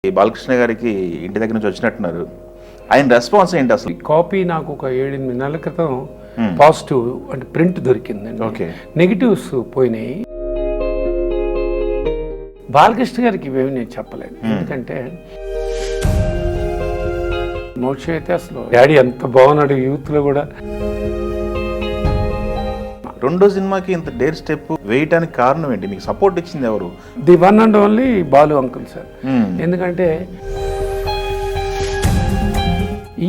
ఈ బాలకృష్ణ గారికి ఇంటి దగ్గర నుంచి వచ్చినట్టున్నారు. ఆయన రెస్పాన్స్ ఏంటి అసలు? కాపీ నాకు ఒక 7-8 నెలల క్రితం పాజిటివ్ అంటే ప్రింట్ దొరికిందండి. ఓకే, నెగిటివ్స్ పోయినాయి. బాలకృష్ణ గారికి ఇవేమి నేను చెప్పలేదు, ఎందుకంటే మోక్ష అయితే అసలు డాడీ ఎంత బాగున్నాడు యూత్లో కూడా. రెండో సినిమాకి ఇంత డేర్ స్టెప్ వేయటానికి కారణం ఏంటి? మీకు సపోర్ట్ ఇచ్చింది ఎవరు? The one and only Balu uncle sir. ఎందుకంటే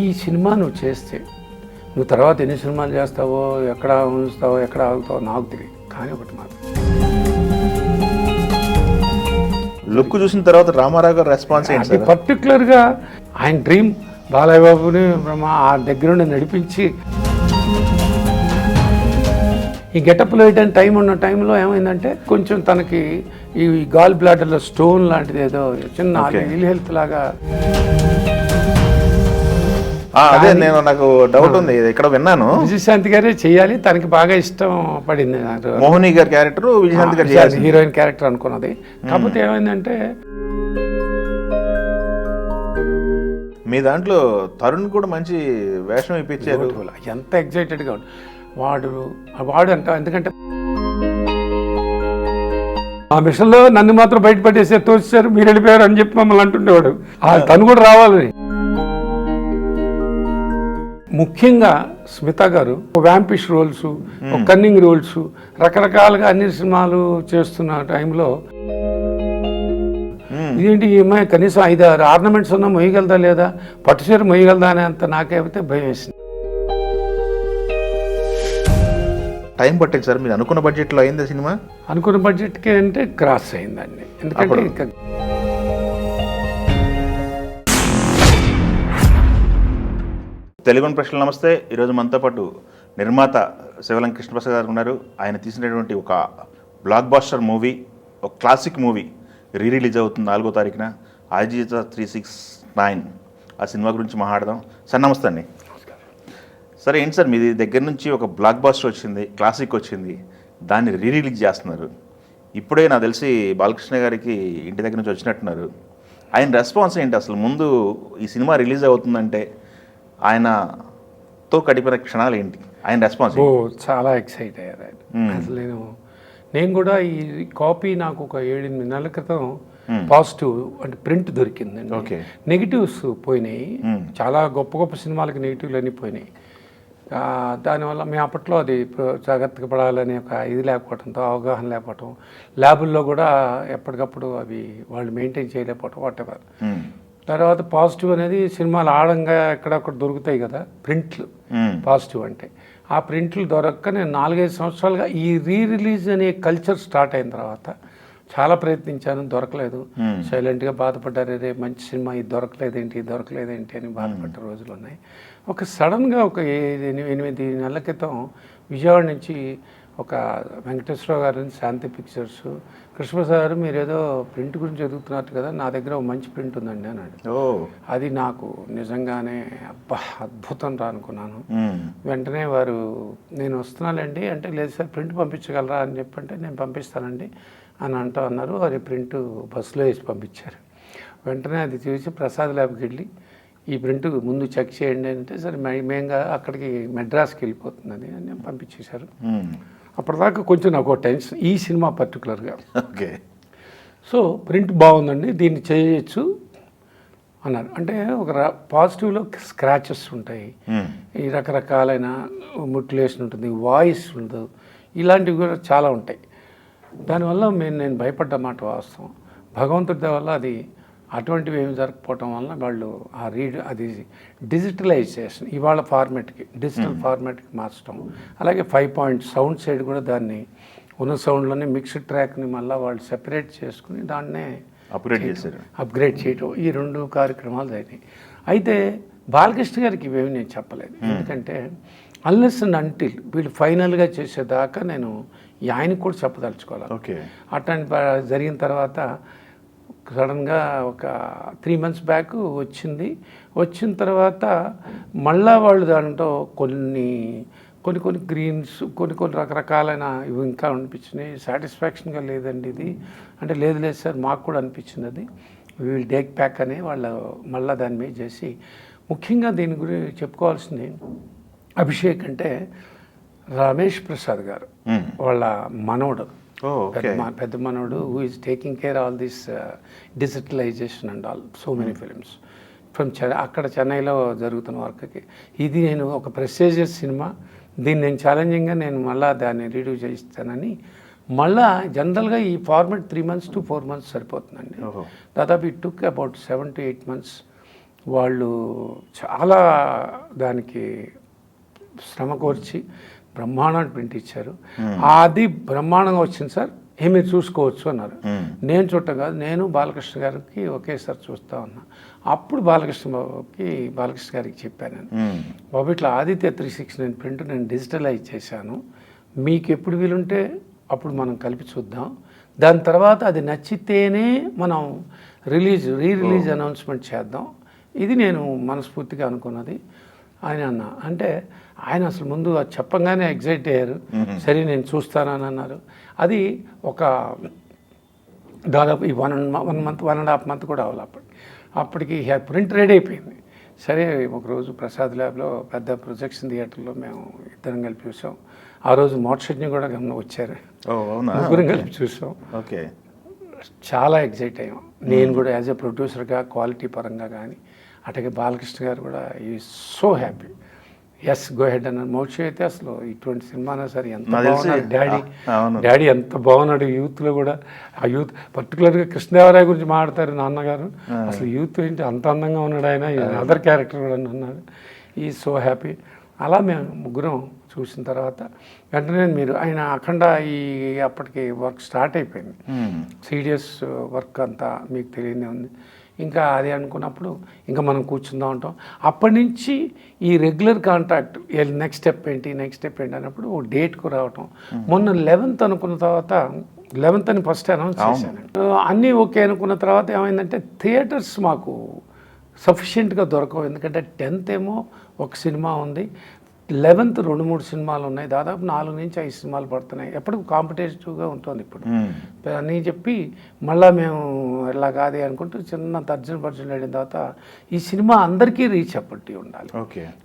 ఈ సినిమా నువ్వు చేస్తే నువ్వు తర్వాత ఎన్ని సినిమాలు చేస్తావో, ఎక్కడ ఉంచుతావో, ఎక్కడ ఆగుతావో నాకు తెలియదు, కానీ ఒకటి మాత్రం లుక్ చూసిన తర్వాత రామారావు గారు రెస్పాన్స్ ఏంటి? అది పర్టికులర్గా ఆయన డ్రీమ్ బాలయ్య బాబుని ఆ దగ్గరుండి నడిపించి ఈ గెటప్లో వేయడానికి టైం ఉన్న టైంలో ఏమైందంటే కొంచెం తనకి ఈ గాల్ బ్లాడర్లో స్టోన్ లాంటిది ఏదో చిన్న ఇల్ హెల్త్ లాగా. అదే నాకు డౌట్ ఉంది, ఇక్కడ విన్నాను విజయశాంతి గారే చేయాలి, తనకి బాగా ఇష్టం పడింది. మోహిని గారి క్యారెక్టర్ విజయశాంతి గారు హీరోయిన్ క్యారెక్టర్ అనుకున్నది. కాకపోతే ఏమైందంటే మీ దాంట్లో తరుణ్ కూడా మంచి వేషం ఇప్పించారు. ఎంత ఎగ్జైటెడ్గా ఉంది వాడు అంట. ఎందుకంటే ఆ మిషన్లో నన్ను మాత్రం బయటపడేసి తోచారు, మీరు వెళ్ళిపోయారు అని చెప్పి మమ్మల్ని అంటుండేవాడు. తను కూడా రావాలని. ముఖ్యంగా స్మిత గారు వ్యాంపిష్ రోల్స్, కన్నింగ్ రోల్స్, రకరకాలుగా అన్ని సినిమాలు చేస్తున్న టైంలో ఇదేంటి ఈ అమ్మాయి కనీసం 5-6 ఆర్నమెంట్స్ ఉన్నా మొయ్యగలదా లేదా, పట్టుచీర మొయ్యగలదా అని అంత నాకైతే భయం వేసింది. టైం పట్టింది సార్. మీరు అనుకున్న బడ్జెట్లో అయిందా సినిమా? అనుకున్న బడ్జెట్కి అంటే క్రాస్ అయిందండి. ఎందుకంటే తెలుగు ప్రశ్నలు నమస్తే. ఈరోజు మనతో పాటు నిర్మాత శివలం కృష్ణప్రసాద్ గారు ఉన్నారు. ఆయన తీసినటువంటి ఒక బ్లాక్ బాస్టర్ మూవీ, ఒక క్లాసిక్ మూవీ రిలీజ్ అవుతుంది 4వ తారీఖున, ఆజిత 369. ఆ సినిమా గురించి మాట్లాడదాం. సార్ నమస్తే అండి. సరే ఏంటి సార్, మీది దగ్గర నుంచి ఒక బ్లాక్ బాస్టర్ వచ్చింది, క్లాసిక్ వచ్చింది, దాన్ని రిలీజ్ చేస్తున్నారు. ఇప్పుడే నాకు తెలిసి బాలకృష్ణ గారికి ఇంటి దగ్గర నుంచి వచ్చినట్టున్నారు. ఆయన రెస్పాన్స్ ఏంటి అసలు? ముందు ఈ సినిమా రిలీజ్ అవుతుందంటే ఆయనతో గడిపిన క్షణాలు ఏంటి, ఆయన రెస్పాన్స్? చాలా ఎక్సైట్ అయ్యారు ఆయన. అసలు నేను కూడా ఈ కాపీ నాకు ఒక 7-8 నెలల క్రితం పాజిటివ్ అంటే ప్రింట్ దొరికిందండి. ఓకే, నెగిటివ్స్ పోయినాయి. చాలా గొప్ప గొప్ప సినిమాలకి నెగిటివ్లు అన్నీ పోయినాయి. దానివల్ల మేము అప్పట్లో అది జాగ్రత్తగా పడాలని ఒక ఇది లేకపోవడంతో, అవగాహన లేకపోవటం, ల్యాబుల్లో కూడా ఎప్పటికప్పుడు అవి వాళ్ళు మెయింటైన్ చేయలేకపోవటం, వాటెవర్. తర్వాత పాజిటివ్ అనేది సినిమాలు ఆడంగా ఎక్కడొక్కడ దొరుకుతాయి కదా ప్రింట్లు, పాజిటివ్ అంటే ఆ ప్రింట్లు దొరక్క నేను 4-5 సంవత్సరాలుగా ఈ రిలీజ్ అనే కల్చర్ స్టార్ట్ అయిన తర్వాత చాలా ప్రయత్నించాను, దొరకలేదు. సైలెంట్గా బాధపడ్డారు, అదే మంచి సినిమా ఇది దొరకలేదేంటి అని బాధపడ్డ రోజులు ఉన్నాయి. ఒక సడన్గా ఒక 8 నెలల క్రితం విజయవాడ నుంచి ఒక వెంకటేశ్వరరావు గారు శాంతి పిక్చర్స్, కృష్ణప్రసాద్ గారు మీరు ఏదో ప్రింట్ గురించి చదువుతున్నారు కదా, నా దగ్గర ఒక మంచి ప్రింట్ ఉందండి అన్నాడు. అది నాకు నిజంగానే అబ్బా అద్భుతం రా అనుకున్నాను. వెంటనే వారు నేను వస్తున్నానండి అంటే, లేదు సార్ ప్రింట్ పంపించగలరా అని చెప్పంటే, నేను పంపిస్తానండి అని అన్నారు. అది ప్రింట్ బస్సులో వేసి పంపించారు. వెంటనే అది చూసి ప్రసాద్ ల్యాబ్కి వెళ్ళి ఈ ప్రింట్ ముందు చెక్ చేయండి అంటే, సరే మేంగా అక్కడికి మెడ్రాస్కి వెళ్ళిపోతుంది అని పంపించేశారు. అప్పటిదాకా కొంచెం నాకు టెన్షన్ ఈ సినిమా పర్టికులర్గా. ఓకే, సో ప్రింట్ బాగుందండి, దీన్ని చేయొచ్చు అన్నారు. అంటే ఒక పాజిటివ్లో స్క్రాచెస్ ఉంటాయి, ఈ రకరకాలైన ముటిలేషన్ ఉంటుంది, వాయిస్ ఉండదు, ఇలాంటివి కూడా చాలా ఉంటాయి. దానివల్ల నేను భయపడ్డమాట వాస్తవం. భగవంతుడి వల్ల అది అటువంటివి ఏమి జరగకపోవటం వల్ల వాళ్ళు అది డిజిటలైజేషన్ ఇవాళ ఫార్మాట్కి డిజిటల్ ఫార్మాట్కి మార్చడం, అలాగే 5 పాయింట్ సౌండ్ సైడ్ కూడా దాన్ని ఉన్న సౌండ్లోనే మిక్స్డ్ ట్రాక్ని మళ్ళీ వాళ్ళు సెపరేట్ చేసుకుని దాన్నే అప్గ్రేడ్ చేయటం, ఈ 2 కార్యక్రమాలు జరిగినాయి. అయితే బాలకృష్ణ గారికి ఇవేమి నేను చెప్పలేదు, ఎందుకంటే అన్లెస్ అండ్ అంటిల్ వీళ్ళు ఫైనల్గా చేసేదాకా నేను ఆయనకు కూడా చెప్పదలుచుకోవాలి. ఓకే, అట్లాంటి జరిగిన తర్వాత సడన్గా ఒక 3 months బ్యాక్ వచ్చిన తర్వాత మళ్ళా వాళ్ళు దాంట్లో కొన్ని గ్రీన్స్ కొన్ని రకరకాలైన ఇవి ఇంకా అనిపించినాయి. సాటిస్ఫాక్షన్గా లేదండి ఇది అంటే, లేదు సార్ మాకు కూడా అనిపించింది అది విల్ టేక్ బ్యాక్ అని వాళ్ళు మళ్ళీ దాని మీద చేసి, ముఖ్యంగా దీని గురించి చెప్పుకోవాల్సింది అభిషేక్ అంటే రమేష్ ప్రసాద్ గారు వాళ్ళ మనవడు, పెద్ద మనవడు, who is taking care all this digitalization and all so many films from అక్కడ చెన్నైలో జరుగుతున్న వర్క్కి. ఇది నేను ఒక ప్రెస్టీజియస్ సినిమా, దీన్ని నేను ఛాలెంజింగ్గా నేను మళ్ళీ దాన్ని రివ్యూ చేయిస్తానని, మళ్ళా జనరల్గా ఈ ఫార్మాట్ 3 months to 4 months సరిపోతుందండి. దాదాపు it took about 7 to 8 months. వాళ్ళు చాలా దానికి శ్రమ కోర్చి బ్రహ్మాండాన్ని ప్రింట్ ఇచ్చారు. అది బ్రహ్మాండంగా వచ్చింది సార్, మీరు చూసుకోవచ్చు అన్నారు. నేను చూడటం కాదు, నేను బాలకృష్ణ గారికి ఒకేసారి చూస్తా ఉన్నా. అప్పుడు బాలకృష్ణ గారికి చెప్పాను, బాబు ఇట్లా ఆదిత్య 369 ప్రింట్ నేను డిజిటలైజ్ చేశాను, మీకు ఎప్పుడు వీలుంటే అప్పుడు మనం కలిపి చూద్దాం, దాని తర్వాత అది నచ్చితేనే మనం రీ రిలీజ్ అనౌన్స్మెంట్ చేద్దాం, ఇది నేను మనస్ఫూర్తిగా అనుకున్నది ఆయన అన్న. అంటే ఆయన అసలు ముందు అది చెప్పంగానే ఎగ్జైట్ అయ్యారు. సరే నేను చూస్తానని అన్నారు. అది ఒక దాదాపు ఈ 1 month 1.5 month కూడా అవ్వాలి. అప్పటికి ప్రింట్ రెడీ అయిపోయింది. సరే ఒకరోజు ప్రసాద్ ల్యాబ్లో పెద్ద ప్రొజెక్షన్ థియేటర్లో మేము ఇద్దరం కలిపి చూసాం. ఆ రోజు మోక్షజ్ఞ కూడా వచ్చారు, ముగ్గురం కలిపి చూసాం. ఓకే, చాలా ఎగ్జైట్ అయ్యాం. నేను కూడా యాజ్ ఎ ప్రొడ్యూసర్గా క్వాలిటీ పరంగా కానీ, అట్లాగే బాలకృష్ణ గారు కూడా ఈ so happy, yes go ahead అన్నారు. మోక్ష అయితే అసలు ఇటువంటి సినిమానా సరే ఎంత బాగున్నాడు డాడీ ఎంత బాగున్నాడు యూత్లో కూడా. ఆ యూత్ పర్టికులర్గా కృష్ణదేవరాయ గురించి మాట్లాడతారు నాన్నగారు, అసలు యూత్ ఏంటి అంత అందంగా ఉన్నాడు ఆయన, అదర్ క్యారెక్టర్ కూడా అన్నాడు. ఈ సో హ్యాపీ. అలా మేము ముగ్గురం చూసిన తర్వాత వెంటనే మీరు ఆయన అఖండ అప్పటికి వర్క్ స్టార్ట్ అయిపోయింది. సీరియస్ వర్క్ అంతా మీకు తెలియదే ఉంది. ఇంకా అది అనుకున్నప్పుడు ఇంకా మనం కూర్చుందాం ఉంటాం. అప్పటి నుంచి ఈ రెగ్యులర్ కాంటాక్ట్, నెక్స్ట్ స్టెప్ ఏంటి అన్నప్పుడు ఓ డేట్కు రావటం. మొన్న 11th అనుకున్న తర్వాత 11th అని ఫస్ట్ అనౌన్స్ చేశాను. అన్నీ ఓకే అనుకున్న తర్వాత ఏమైందంటే థియేటర్స్ మాకు సఫిషియెంట్గా దొరకవు. ఎందుకంటే 10th ఏమో ఒక సినిమా ఉంది, 11th 2-3 సినిమాలు ఉన్నాయి, దాదాపు 4 నుంచి 5 సినిమాలు పడుతున్నాయి. ఎప్పుడు కాంపిటేటివ్గా ఉంటుంది ఇప్పుడు అని చెప్పి మళ్ళీ మేము ఇలా కాదు అనుకుంటూ చిన్న తర్జన అయిన తర్వాత ఈ సినిమా అందరికీ రీచ్ అప్పటి ఉండాలి.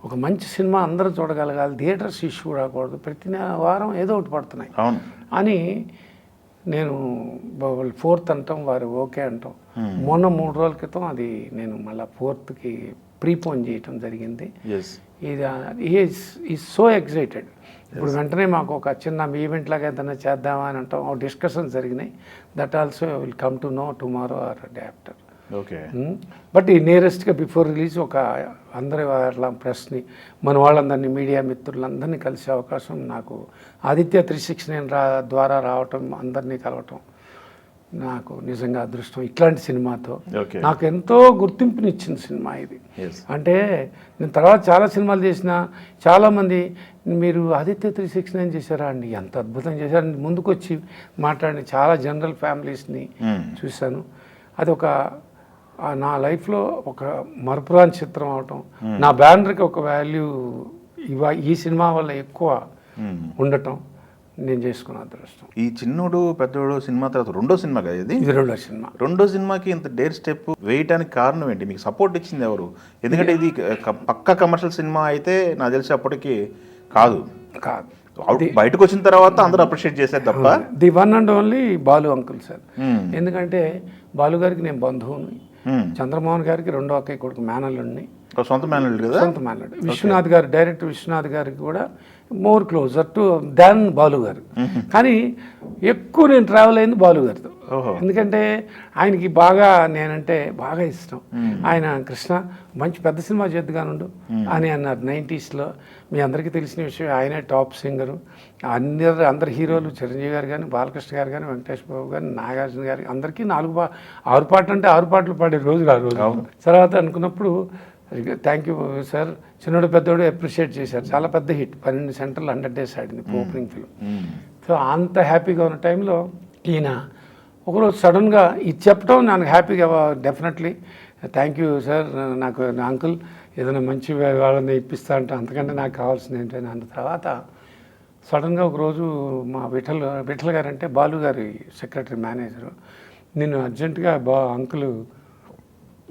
ఒక మంచి సినిమా అందరూ చూడగలగాలి, థియేటర్స్ ఇష్యూ రాకూడదు, ప్రతి వారం ఏదో ఒకటి పడుతున్నాయి అని నేను 4th అంటాం, వారు ఓకే అంటాం. మొన్న 3 రోజుల క్రితం అది నేను మళ్ళీ 4th ప్రీపోన్ చేయటం జరిగింది. ఇది ఈజ్ సో ఎక్సైటెడ్. ఇప్పుడు వెంటనే మాకు ఒక చిన్న ఈవెంట్ లాగా ఏదైనా చేద్దామా అని అంటాం. డిస్కషన్స్ జరిగినాయి. That also will come to know tomorrow or day after. But ఈ నియరెస్ట్గా బిఫోర్ రిలీజ్ ఒక అందరి అట్లా ప్రెస్ని, మన వాళ్ళందరినీ, మీడియా మిత్రులందరినీ కలిసే అవకాశం నాకు ఆదిత్య 369 ద్వారా రావటం, అందరినీ కలవటం నాకు నిజంగా అదృష్టం. ఇట్లాంటి సినిమాతో నాకు ఎంతో గుర్తింపునిచ్చింది సినిమా ఇది. అంటే నేను తర్వాత చాలా సినిమాలు చేసిన, చాలామంది మీరు ఆదిత్య 369 చేశారా అండి, ఎంత అద్భుతం చేశారని ముందుకు వచ్చి మాట్లాడిన చాలా జనరల్ ఫ్యామిలీస్ని చూశాను. అది ఒక నా లైఫ్లో ఒక మరపురాని చిత్రం అవటం, నా బ్యానర్కి ఒక వాల్యూ ఈ సినిమా వల్ల ఎక్కువ ఉండటం నేను చేసుకున్న అదృష్టం. ఈ చిన్నోడు పెద్దోడు సినిమా తర్వాత రెండో సినిమా కదా ఇది? రెండో సినిమాకి ఇంత డేర్ స్టెప్ వేయడానికి కారణం ఏంటి? మీకు సపోర్ట్ ఇచ్చింది ఎవరు? ఎందుకంటే ఇది పక్కా కమర్షియల్ సినిమా అయితే నాకు తెలిసి అప్పటికి కాదు, బయటకు వచ్చిన తర్వాత అందరూ అప్రిషియేట్ చేశారు తప్ప. The one and only Balu uncle sir. ఎందుకంటే బాలు గారికి నేను బంధువుని, చంద్రమోహన్ గారికి రెండో అక్కయ్య కొడుకు మేనల్లుడిని, సొంత మేనల్లుడు కదా, సొంత మేనల్లుడు. విశ్వనాథ్ గారు, డైరెక్టర్ విశ్వనాథ్ గారికి కూడా మోర్ క్లోజర్ టు దాన్ బాలు గారు. కానీ ఎక్కువ నేను ట్రావెల్ అయింది బాలు గారితో. ఎందుకంటే ఆయనకి బాగా నేనంటే బాగా ఇష్టం. ఆయన కృష్ణ మంచి పెద్ద సినిమా చేద్దుగానుండు అని అన్నారు 90s. మీ అందరికీ తెలిసిన విషయం, ఆయనే టాప్ సింగరు. అందరు హీరోలు, చిరంజీవి గారు కానీ, బాలకృష్ణ గారు కానీ, వెంకటేష్ బాబు కానీ, నాగార్జున గారు, అందరికీ 6 పాటలు అంటే 6 పాటలు పాడే రోజులు ఆ రోజు. తర్వాత అనుకున్నప్పుడు థ్యాంక్ యూ సార్, చిన్నోడు పెద్దోడు అప్రిషియేట్ చేశారు. చాలా పెద్ద హిట్, 12 సెంటర్లు 100 days ఆడింది ఓపెనింగ్ ఫిల్మ్. సో అంత హ్యాపీగా ఉన్న టైంలో ఈయన ఒకరోజు సడన్గా ఇది చెప్పడం నాకు హ్యాపీగా, డెఫినెట్లీ థ్యాంక్ యూ సార్, నాకు నా అంకుల్ ఏదైనా మంచి వాళ్ళని ఇప్పిస్తా అంటే అంతకంటే నాకు కావాల్సింది ఏంటని అన్న తర్వాత సడన్గా ఒకరోజు మా విఠల్ గారు అంటే బాలు గారి సెక్రటరీ మేనేజరు, నేను అర్జెంటుగా అంకుల్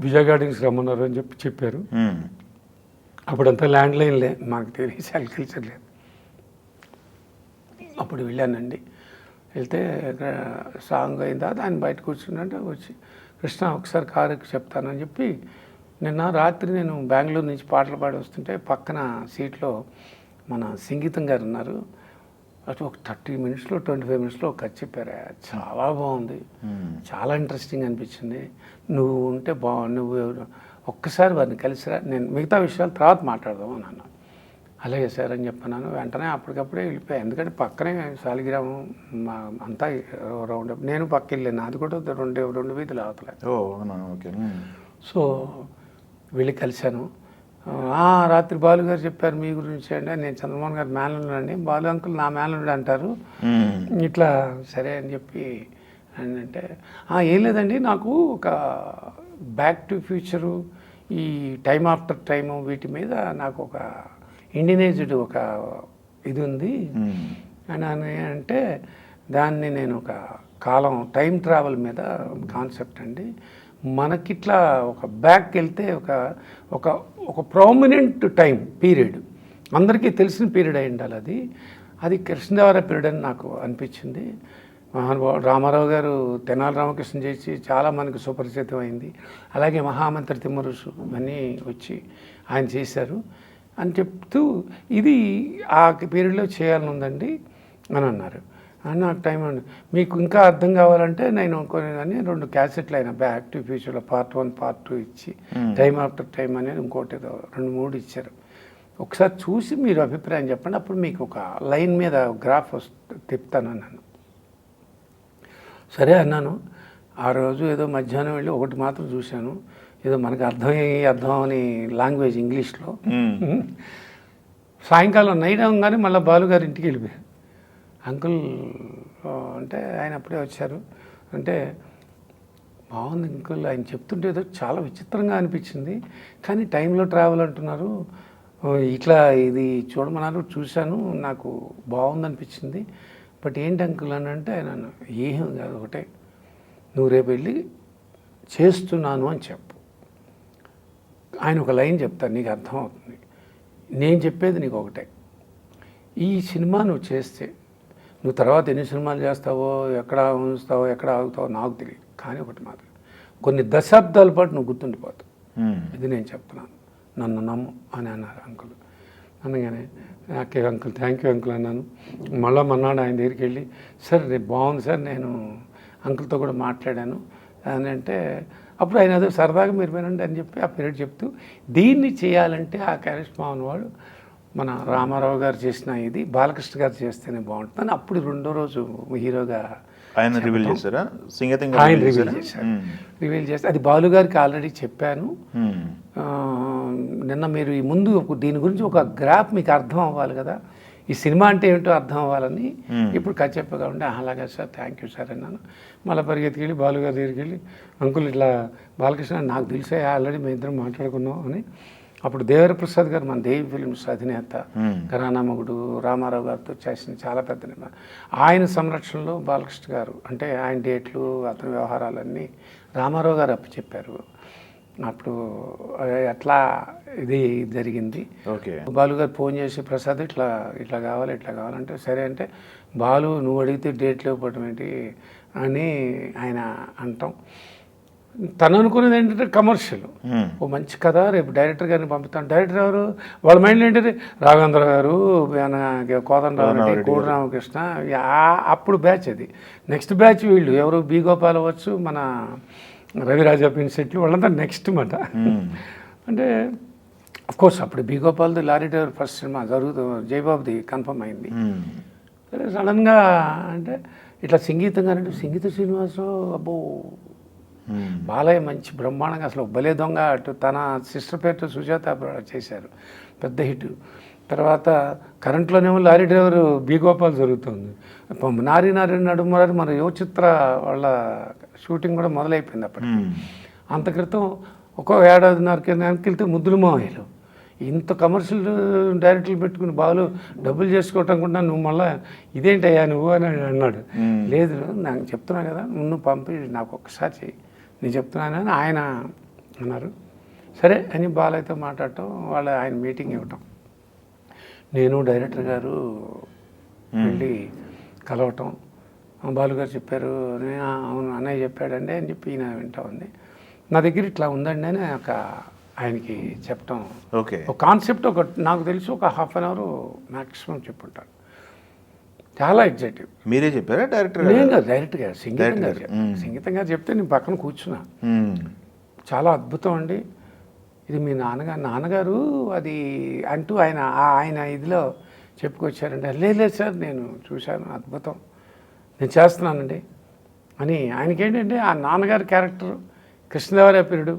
విజయ గార్డెన్స్కి రమ్మన్నారు అని చెప్పారు. అప్పుడంతా ల్యాండ్లైన్లే, మాకు తెలియదు సెల్ కల్చర్ లేదు. అప్పుడు వెళ్ళానండి. వెళ్తే సాంగ్ అయిన తర్వాత ఆయన బయట కూర్చున్నట్టు వచ్చి, కృష్ణ ఒకసారి కారు ఎక్కి చెప్తానని చెప్పి, నిన్న రాత్రి నేను బెంగళూరు నుంచి పాటలు పాడి వస్తుంటే పక్కన సీట్లో మన సంగీతం గారు ఉన్నారు. అటు ఒక 30 మినిట్స్లో 25 మినిట్స్లో ఒక కథ చెప్పారా, చాలా బాగుంది, చాలా ఇంట్రెస్టింగ్ అనిపించింది. నువ్వు ఉంటే నువ్వు ఒక్కసారి వారిని కలిసిరా, నేను మిగతా విషయాలు తర్వాత మాట్లాడదాం అని అన్నాను. అలాగే సార్ అని చెప్పన్నాను. వెంటనే అప్పటికప్పుడే వెళ్ళిపోయాను, ఎందుకంటే పక్కనే శాలిగ్రామం అంతా రౌండ్. నేను పక్క వెళ్ళాను, అది కూడా రెండు వీధులు అవతలే. సో వెళ్ళి కలిశాను. రాత్రి బాలు గారు చెప్పారు మీ గురించి అండి, నేను చంద్రమోహన్ గారు మేనల్లుడు అండి, బాలు అంకుల్ నా మేనల్లుడు అంటారు, ఇట్లా సరే అని చెప్పి అంటే, ఏం లేదండి, నాకు ఒక బ్యాక్ టు ఫ్యూచరు, ఈ టైమ్ ఆఫ్టర్ టైము, వీటి మీద నాకు ఒక ఇండియనైజ్డ్ ఒక ఇది ఉంది అని అంటే, దాన్ని నేను ఒక కాలం టైం ట్రావెల్ మీద కాన్సెప్ట్ అండి, మనకిట్లా ఒక బ్యాక్ వెళ్తే ఒక ఒక ప్రామినెంట్ టైం పీరియడ్, అందరికీ తెలిసిన పీరియడ్ అయి ఉండాలి, అది కృష్ణదేవరాయ పీరియడ్ అని నాకు అనిపించింది. మహానుభావుడు రామారావు గారు తెనాలి రామకృష్ణ చేసి చాలా మనకు సుపరిచితం అయింది. అలాగే మహామంత్రి తిమ్మరుసు ఇవన్నీ వచ్చి ఆయన చేశారు అని చెప్తూ, ఇది ఆ పీరియడ్లో చేయాలని ఉందండి అని అన్నారు. నాకు టైం అండి, మీకు ఇంకా అర్థం కావాలంటే నేను కొన్ని 2 క్యాసెట్లు అయినా బ్యాక్ టు ఫ్యూచర్లో పార్ట్ 1 పార్ట్ 2 ఇచ్చి, టైం ఆఫ్టర్ టైం అనేది ఇంకోటి 2-3 ఇచ్చారు. ఒకసారి చూసి మీరు అభిప్రాయం చెప్పండి, అప్పుడు మీకు ఒక లైన్ మీద గ్రాఫ్ తిప్పుతాను అన్నాను. సరే అన్నాను. ఆ రోజు ఏదో మధ్యాహ్నం వెళ్ళి ఒకటి మాత్రం చూశాను, ఏదో మనకు అర్థం అని లాంగ్వేజ్ ఇంగ్లీష్లో. సాయంకాలం నైట్ అవగానే మళ్ళీ బాలుగారి ఇంటికి వెళ్ళిపోయారు. అంకుల్ అంటే ఆయన అప్పుడే వచ్చారు. అంటే బాగుంది అంకుల్, ఆయన చెప్తుంటే ఏదో చాలా విచిత్రంగా అనిపించింది, కానీ టైంలో ట్రావెల్ అంటున్నారు, ఇట్లా ఇది చూడమన్నారు, చూశాను, నాకు బాగుందనిపించింది. బట్ ఏంటి అంకుల్ అని అంటే, ఆయన ఏం కాదు, ఒకటే, నువ్వు రేపు వెళ్ళి చేస్తున్నాను అని చెప్పు. ఆయన ఒక లైన్ చెప్తాను, నీకు అర్థమవుతుంది. నేను చెప్పేది నీకు ఒకటే, ఈ సినిమా నువ్వు చేస్తే నువ్వు తర్వాత ఎన్ని సినిమాలు చేస్తావో, ఎక్కడ ఉంచుతావో, ఎక్కడ ఆగుతావో నాకు తెలియదు, కానీ ఒకటి మాత్రం, కొన్ని దశాబ్దాల పాటు నువ్వు గుర్తుండిపోతావు, ఇది నేను చెప్తున్నాను, నన్ను నమ్ము అని అన్నారు అంకుల్. అనగానే okay uncle, thank you uncle అన్నాను. మళ్ళీ మన్నాడు ఆయన దగ్గరికి వెళ్ళి, సార్ రేపు బాగుంది సార్, నేను అంకుల్తో కూడా మాట్లాడాను అని అంటే, అప్పుడు ఆయన అదే సరదాగా మీరు వినండి అని చెప్పి ఆ పీరియడ్ చెప్తూ, దీన్ని చేయాలంటే ఆ క్యారెక్టర్ వాడు మన రామారావు గారు చేసిన ఇది బాలకృష్ణ గారు చేస్తేనే బాగుంటుందని అప్పుడు 2వ రోజు హీరోగా ఆయన రివీల్ చేశారా? ఆయన రివీల్ చేశారు. రివీల్ చేస్తే అది బాలు గారికి ఆల్రెడీ చెప్పాను. నిన్న మీరు ఈ ముందు దీని గురించి ఒక గ్రాఫ్ మీకు అర్థం అవ్వాలి కదా, ఈ సినిమా అంటే ఏమిటో అర్థం అవ్వాలని ఇప్పుడు కథ చెప్పగా ఉంటే, అలాగే సార్ థ్యాంక్ యూ సార్ అన్నాను. మళ్ళీ పరిగెత్తికి వెళ్ళి బాలుగారి దగ్గరికి వెళ్ళి, అంకుల్ ఇట్లా బాలకృష్ణ నాకు తెలిసే ఆల్రెడీ మేము ఇద్దరం మాట్లాడుకున్నాం అని. అప్పుడు దేవర ప్రసాద్ గారు మన దేవి ఫిల్మ్స్ అధినేత, ఘరానామగుడు, రామారావు గారితో చేసిన చాలా పెద్ద నిర్మాణం, ఆయన సంరక్షణలో బాలకృష్ణ గారు, అంటే ఆయన డేట్లు అతని వ్యవహారాలన్నీ రామారావు గారు అప్పచెప్పారు. అప్పుడు అట్లా ఇది జరిగింది. బాలు గారు ఫోన్ చేసి, ప్రసాద్ ఇట్లా కావాలంటే సరే అంటే, బాలు నువ్వు అడిగితే డేట్లు ఇవ్వడం ఏంటి అని ఆయన అంటాం. తను అనుకునేది ఏంటంటే కమర్షియల్, ఓ మంచి కథ రేపు డైరెక్టర్ గారిని పంపుతాను. డైరెక్టర్ ఎవరు, వాళ్ళ మైండ్లో ఏంటంటే రాఘవేంద్ర గారు, కోదండరావు, కోడి రామకృష్ణ, అప్పుడు బ్యాచ్ అది. నెక్స్ట్ బ్యాచ్ వీళ్ళు ఎవరు, బి గోపాల్ అవ్వచ్చు, మన రవిరాజా పిన్సెట్లు, వాళ్ళంతా నెక్స్ట్ మాట. అంటే అఫ్కోర్స్ అప్పుడు బి గోపాల్ది లారీ డ్రైవర్ ఫస్ట్ సినిమా జయబాబుది కన్ఫర్మ్ అయింది. సరే సడన్గా అంటే ఇట్లా సంగీత శ్రీనివాసరావు, అబ్బో బాలయ్య మంచి బ్రహ్మాండంగా, అసలు భలే దొంగ, అటు తన సిస్టర్ పేరుతో సుజాత చేశారు, పెద్ద హిట్. తర్వాత కరెంట్లోనేమో లారీ డ్రైవర్ బి గోపాల్ జరుగుతుంది. నారీ నడుమరారి మన యువ చిత్ర వాళ్ళ షూటింగ్ కూడా మొదలైపోయింది అప్పటికి. అంత క్రితం ఒక ఏడాదిన్నరకి వెళ్తే ముద్దుల మావయ్యలు, ఇంత కమర్షియల్ డైరెక్టర్లు పెట్టుకుని బాలు డబ్బులు చేసుకోవటం కూడా నువ్వు మళ్ళీ ఇదేంటయ్యా నువ్వు అని అన్నాడు. లేదు నాకు చెప్తున్నా కదా, నువ్వు పంపి నాకు ఒక్కసారి చెయ్యి, నేను చెప్తున్నానని ఆయన అన్నారు. సరే అని బాలయ్యతో మాట్లాడటం, ఆయన మీటింగ్ ఇవ్వటం, నేను డైరెక్టర్ గారు వెళ్ళి కలవటం. బాలుగారు చెప్పారు, అవును అన్నయ్య చెప్పాడండి అని చెప్పి ఈయన వింటా ఉంది. నా దగ్గర ఇట్లా ఉందండి అని ఆయనకి చెప్పటం. ఓకే, ఒక కాన్సెప్ట్ నాకు తెలిసి ఒక హాఫ్ అన్ అవర్ మ్యాక్సిమం చెప్పుంటాను. చాలా ఎగ్జైటివ్. మీరే చెప్పారా డైరెక్టర్? నేను డైరెక్ట్గా సంగీతం గారు చెప్తే నేను పక్కన కూర్చున్నా. చాలా అద్భుతం అండి ఇది, మీ నాన్నగారు అది అంటూ ఆయన ఇదిలో చెప్పుకొచ్చారండి. లేదు సార్ నేను చూశాను, అద్భుతం, నేను చేస్తున్నానండి అని. ఆయనకేంటంటే ఆ నాన్నగారి క్యారెక్టర్ కృష్ణదేవరాయ పీరియడ్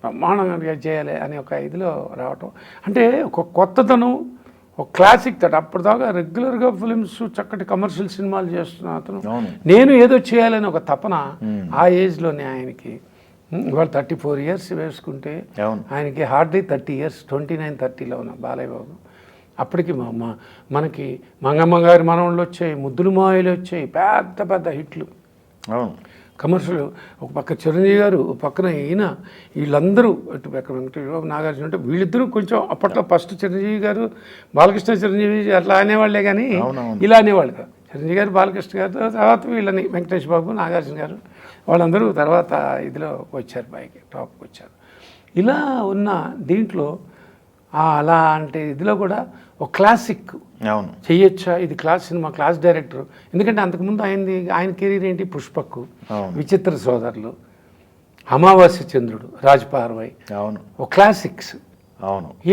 బ్రహ్మాండంగా చేయాలి అనే ఒక ఇదిలో రావటం. అంటే ఒక కొత్తదనం, ఒక క్లాసిక్ తట. అప్పటిదాకా రెగ్యులర్గా ఫిలిమ్స్ చక్కటి కమర్షియల్ సినిమాలు చేస్తున్న అతను నేను ఏదో చేయాలని ఒక తపన ఆ ఏజ్లోనే ఆయనకి. ఇవాళ 34 years వేసుకుంటే ఆయనకి హార్డ్లీ 30 years, 29, 30లో ఉన్న బాలయ్య బాబు. అప్పటికి మనకి మంగమ్మ గారి మనవళ్ళు వచ్చాయి, ముద్దులు మాయలు వచ్చాయి, పెద్ద పెద్ద హిట్లు కమర్షియల్. ఒక పక్క చిరంజీవి గారు, ఒక పక్కన ఈయన, వీళ్ళందరూ అటు పక్క వెంకటేశ్వర నాగార్జున అంటే వీళ్ళిద్దరూ కొంచెం అప్పట్లో ఫస్ట్ చిరంజీవి గారు బాలకృష్ణ చిరంజీవి అట్లా అనేవాళ్లే కానీ ఇలా అనేవాళ్ళు కాదు. చిరంజీవి గారు బాలకృష్ణ గారు, తర్వాత వీళ్ళని వెంకటేష్ బాబు, నాగార్జున గారు, వాళ్ళందరూ తర్వాత ఇదిలో వచ్చారు, పైకి టాప్కి వచ్చారు. ఇలా ఉన్న దీంట్లో అలాంటి ఇదిలో కూడా ఒక క్లాసిక్ చెయ్యొచ్చా, ఇది క్లాస్ సినిమా, క్లాస్ డైరెక్టర్. ఎందుకంటే అంతకుముందు ఆయన కెరీర్ ఏంటి, పుష్పక్, విచిత్ర సోదరులు, అమావాస్య చంద్రుడు, రాజపార్వై, ఒక క్లాసిక్స్.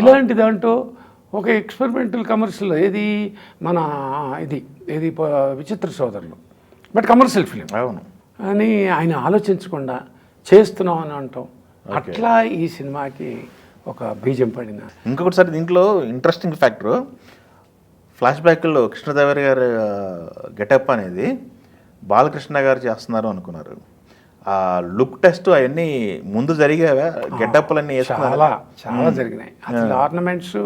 ఇలాంటి దాంట్లో ఒక ఎక్స్పెరిమెంటల్ కమర్షియల్ ఏది మన ఇది విచిత్ర సోదరులు, బట్ కమర్షియల్ ఫిలిం అని ఆయన ఆలోచించకుండా చేస్తున్నాం అని అంటాం. అట్లా ఈ సినిమాకి ఒక బీజం పడిన. ఇంకొకటిసారి దీంట్లో ఇంట్రెస్టింగ్ ఫ్యాక్టర్, ఫ్లాష్ బ్యాక్లో కృష్ణదేవరాయ గారి గెటప్ అనేది బాలకృష్ణ గారు చేస్తున్నారు అనుకున్నారు. ఆ లుక్ టెస్ట్ అవన్నీ ముందు జరిగావా? గెటప్లన్నీ చాలా జరిగినాయి. అసలు ఆర్నమెంట్స్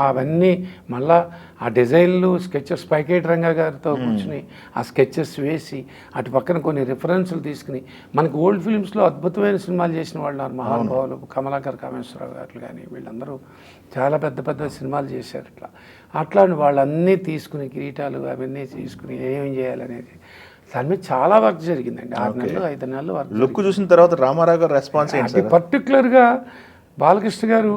అవన్నీ మళ్ళా ఆ డిజైన్లు, స్కెచెస్, పైకేటి రంగా గారితో కూర్చుని ఆ స్కెచెస్ వేసి అటు పక్కన కొన్ని రిఫరెన్స్లు తీసుకుని మనకి ఓల్డ్ ఫిలిమ్స్లో అద్భుతమైన సినిమాలు చేసిన వాళ్ళు మహానుభావులు, కమలాకర్ కామేశ్వరరావు గారు కానీ వీళ్ళందరూ చాలా పెద్ద పెద్ద సినిమాలు చేశారు. అట్లా వాళ్ళన్నీ తీసుకుని కిరీటాలు అవన్నీ తీసుకుని ఏమేం చేయాలనేది దాని మీద చాలా వర్క్ జరిగిందండి. 6 నెలలు 5 నెలలు వర్క్. లుక్ చూసిన తర్వాత రామారావు గారు రెస్పాన్స్ ఏంటి? పర్టికులర్గా బాలకృష్ణ గారు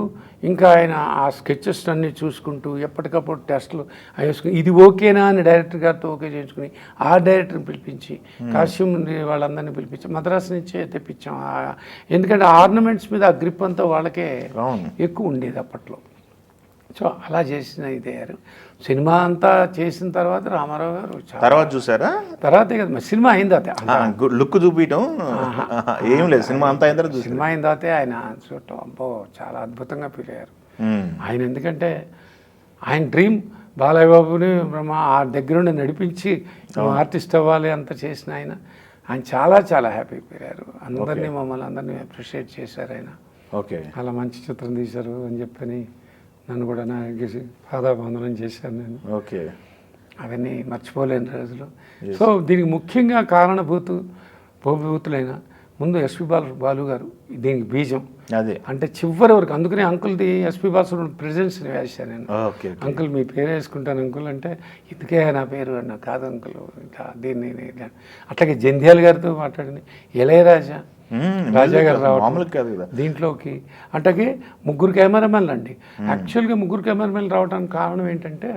ఇంకా ఆయన ఆ స్కెచెస్ అన్నీ చూసుకుంటూ ఎప్పటికప్పుడు టెస్టులు వేసుకుని ఇది ఓకేనా అని డైరెక్టర్ గారితో ఓకే చేయించుకుని ఆ డైరెక్టర్ని పిలిపించి కాస్ట్యూమ్ వాళ్ళందరినీ పిలిపించి మద్రాసు నుంచే తెప్పించాం. ఎందుకంటే ఆర్నమెంట్స్ మీద ఆ గ్రిప్ అంతా వాళ్ళకే ఎక్కువ ఉండేది అప్పట్లో. సో అలా చేసిన ఇదయ్యారు. సినిమా అంతా చేసిన తర్వాత రామారావు గారు తర్వాత చూసారా? తర్వాతే కదా సినిమా అయిన తర్వాత లుక్ చూపించడం ఏం లేదు, సినిమా అంతా అయిన తర్వాత సినిమా అయిన తర్వాతే ఆయన చూడటం అబ్బో చాలా అద్భుతంగా ఫీల్ అయ్యారు ఆయన. ఎందుకంటే ఆయన డ్రీమ్ బాలయ్య బాబుని ఆ దగ్గరుండి నడిపించి ఆర్టిస్ట్ అవ్వాలి అంత చేసిన ఆయన చాలా చాలా హ్యాపీ ఫీల్ అయ్యారు. అందరినీ మమ్మల్ని అందరినీ అప్రిషియేట్ చేశారు ఆయన. ఓకే, అలా మంచి చిత్రం తీశారు అని చెప్పని నన్ను కూడా నాగేసి పాదాబంధనం చేశాను నేను. ఓకే, అవన్నీ మర్చిపోలేని రోజులు. సో దీనికి ముఖ్యంగా కారణభూతులైన ముందు ఎస్పి బాలు గారు దీనికి బీజం. అదే అంటే చివరి వరకు. అందుకనే అంకుల్ది ఎస్పి బాలు ప్రెజెన్స్ని వేసాను నేను. అంకుల్ మీ పేరు వేసుకుంటాను అంకుల్ అంటే, ఇదికే నా పేరు అన్న. కాదు అంకుల్ ఇంకా దీన్ని అట్లాగే జంధ్యాల గారితో మాట్లాడింది, ఇళయరాజా రాజా గారు రావడం దీంట్లోకి. అంటే ముగ్గురు కెమెరామెన్లు అండి. యాక్చువల్గా ముగ్గురు కెమెరామెన్లు రావడానికి కారణం ఏంటంటే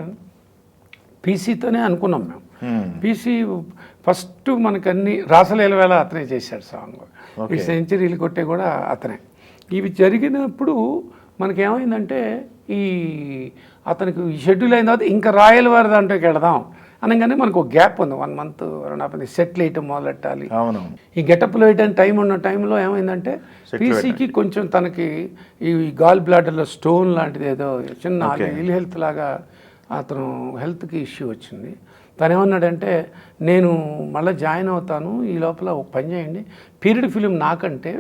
పీసీతోనే అనుకున్నాం మేము. పీసీ ఫస్ట్ మనకు అన్ని రాసలీల వేళ అతనే చేశాడు సాంగ్, ఈ సెంచరీలు కొట్టే కూడా అతనే. ఇవి జరిగినప్పుడు మనకేమైందంటే అతనికి షెడ్యూల్ అయిన తర్వాత ఇంకా రాయల వారి దాంట్లోకి వెళదాం అనగానే మనకు ఒక గ్యాప్ ఉంది, 1 month 1.5 సెట్లు వేయటం మొదలెట్టాలి. ఈ గెటప్లు వేయడానికి టైం ఉన్న టైంలో ఏమైందంటే పీసీకి కొంచెం తనకి ఈ గాల్ బ్లాడర్లో స్టోన్ లాంటిది ఏదో చిన్న ఇల్ హెల్త్ లాగా అతను హెల్త్కి ఇష్యూ వచ్చింది. తను ఏమన్నాడంటే నేను మళ్ళీ జాయిన్ అవుతాను, ఈ లోపల ఒక పని చేయండి, పీరియడ్ ఫిలిం నాకంటే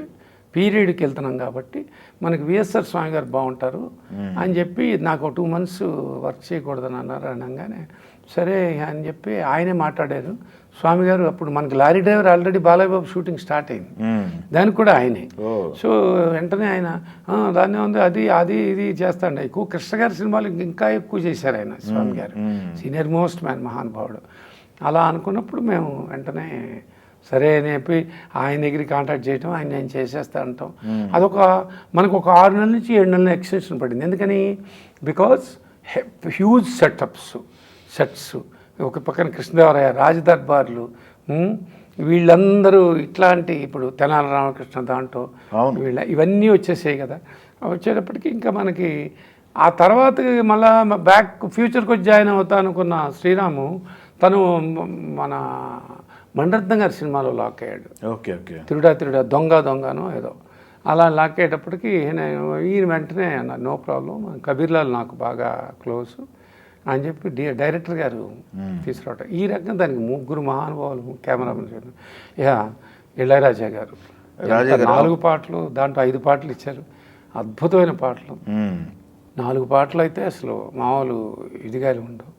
పీరియడ్కి వెళ్తున్నాం కాబట్టి మనకి విఎస్ఆర్ స్వామి గారు బాగుంటారు అని చెప్పి నాకు 2 months వర్క్ చేయకూడదని అన్నారు. అనగానే సరే అని చెప్పి ఆయనే మాట్లాడారు. స్వామి గారు అప్పుడు మనకి lorry driver already Balayya Babu shooting start అయింది, దానికి కూడా ఆయనే. సో వెంటనే ఆయన దాన్నే ఉంది అది ఇది చేస్తాడు. ఎక్కువ కృష్ణ గారి సినిమాలు ఇంకా ఎక్కువ చేశారు ఆయన, స్వామి గారు సీనియర్ మోస్ట్ మ్యాన్, మహానుభావుడు. అలా అనుకున్నప్పుడు మేము వెంటనే సరే అని చెప్పి ఆయన దగ్గరికి కాంటాక్ట్ చేయటం, ఆయన నేను చేసేస్తా అంటాం. అదొక మనకు ఒక 6 నెలల నుంచి 7 నెలల ఎక్స్టెన్షన్ పడింది. ఎందుకని? బికాజ్ హ్యూజ్ సెట్స్ ఒక పక్కన కృష్ణదేవరాయ, రాజదర్బార్లు, వీళ్ళందరూ ఇట్లాంటి ఇప్పుడు తెనాలి రామకృష్ణ దాంట్లో ఇవన్నీ వచ్చేసాయి కదా. వచ్చేటప్పటికి ఇంకా మనకి ఆ తర్వాత మళ్ళా బ్యాక్ ఫ్యూచర్కి వచ్చి జాయిన్ అవుతా అనుకున్న శ్రీరాము తను మన మణిరత్నం గారి సినిమాలో లాక్ అయ్యాడు. ఓకే తిరుడా దొంగనో ఏదో అలా లాక్ అయ్యేటప్పటికి ఈయన వెంటనే అన్నారు నో ప్రాబ్లం, కబీర్లాల్ నాకు బాగా క్లోజ్ అని చెప్పి డైరెక్టర్ గారు తీసుకురావటం. ఈ రకంగా దానికి 3 మహానుభావులు కెమెరామెన్, ఇళయరాజా గారు 4 పాటలు, దాంట్లో 5 పాటలు ఇచ్చారు, అద్భుతమైన పాటలు. 4 పాటలు అయితే అసలు మామూలు ఇదిగా ఉండవు,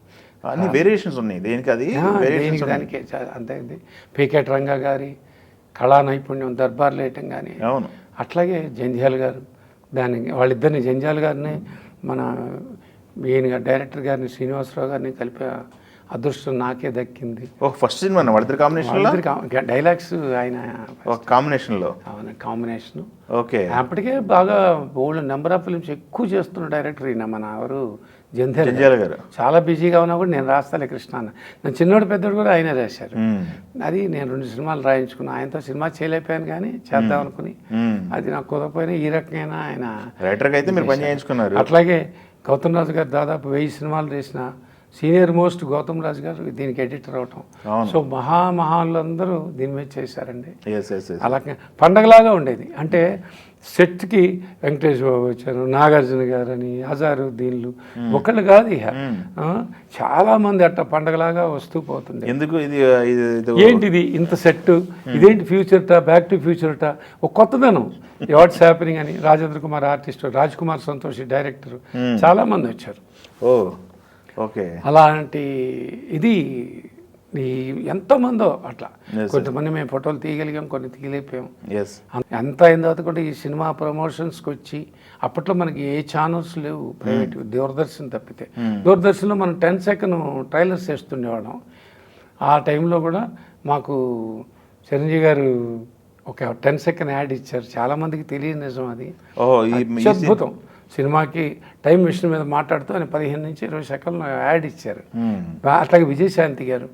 అన్ని వేరియేషన్స్ ఉన్నాయి. దేనికి అది దానికి అంతే. పీకెట్ రంగా గారి కళా నైపుణ్యం, దర్బార్లు వేయటం కానీ, అట్లాగే జంధ్యాల గారు, దానికి వాళ్ళిద్దరిని జంధ్యాల గారిని మన ఈయన డైరెక్టర్ గారిని శ్రీనివాసరావు గారిని కలిపి అదృష్టం నాకే దక్కింది. ఫస్ట్ సినిమా వాళ్ళిద్దరు కాంబినేషన్, డైలాగ్స్ ఆయన కాంబినేషన్లో. అవును, కాంబినేషన్. ఓకే, అప్పటికే బాగా ఓల్డ్ నెంబర్ ఆఫ్ ఫిల్మ్స్ ఎక్కువ చేస్తున్న డైరెక్టర్ ఈయన, మన ఎవరు జంధ్యాల గారు. చాలా బిజీగా ఉన్నా కూడా నేను రాస్తాలే కృష్ణ అన్న, నేను చిన్నోడు పెద్దోడు కూడా ఆయనే రాశారు. అది నేను 2 సినిమాలు రాయించుకున్నా ఆయనతో. సినిమా చేయలేకపోయాను కానీ చేద్దాం అనుకుని, అది నాకు కుదరపోయినా ఈ రకంగా ఆయన రైటర్గా అయితే మీరు పని చేయించుకున్నారు. అట్లాగే గౌతమ్ రాజు గారు దాదాపు 1000 సినిమాలు చేసిన సీనియర్ మోస్ట్ గౌతమ్ రాజు గారు దీనికి ఎడిటర్ అవటం. సో మహానులందరూ దీని మీద చేశారండి. అలాగే పండగలాగా ఉండేది. అంటే సెట్కి వెంకటేష్ బాబు వచ్చారు, నాగార్జున గారు అని, అజారుద్దీన్లు, ఒకళ్ళు కాదు ఇక చాలా మంది అట్ట పండగలాగా వస్తూ పోతుంది. ఎందుకు ఏంటిది ఇంత సెట్, ఇదేంటి ఫ్యూచర్టా, బ్యాక్ టు ఫ్యూచర్టా, ఒక కొత్తదనం, వాట్స్ హ్యాపెనింగ్ అని. రాజేంద్ర కుమార్ ఆర్టిస్ట్, రాజ్ కుమార్ సంతోషి డైరెక్టర్, చాలా మంది వచ్చారు. ఓకే, అలాంటి ఇది ఎంతోమందో అట్లా. కొంతమంది మేము ఫోటోలు తీయగలిగాం, కొన్ని తీయలేకపోయాం. ఎంత అయిన తర్వాత కూడా ఈ సినిమా ప్రమోషన్స్కి వచ్చి, అప్పట్లో మనకి ఏ ఛానల్స్ లేవు ప్రైవేట్, దూరదర్శన్ తప్పితే. దూరదర్శన్లో మనం 10 సెకండ్ ట్రైలర్స్ వేస్తుండేవాళ్ళం. ఆ టైంలో కూడా మాకు చిరంజీవి గారు ఒక 10 సెకండ్ యాడ్ ఇచ్చారు. చాలామందికి తెలియని నిజం అది, అద్భుతం. సినిమాకి టైం మిషన్ మీద మాట్లాడుతూ ఆయన 15 నుంచి 20 సెకండ్లు యాడ్ ఇచ్చారు. అట్లాగే విజయశాంతి గారు,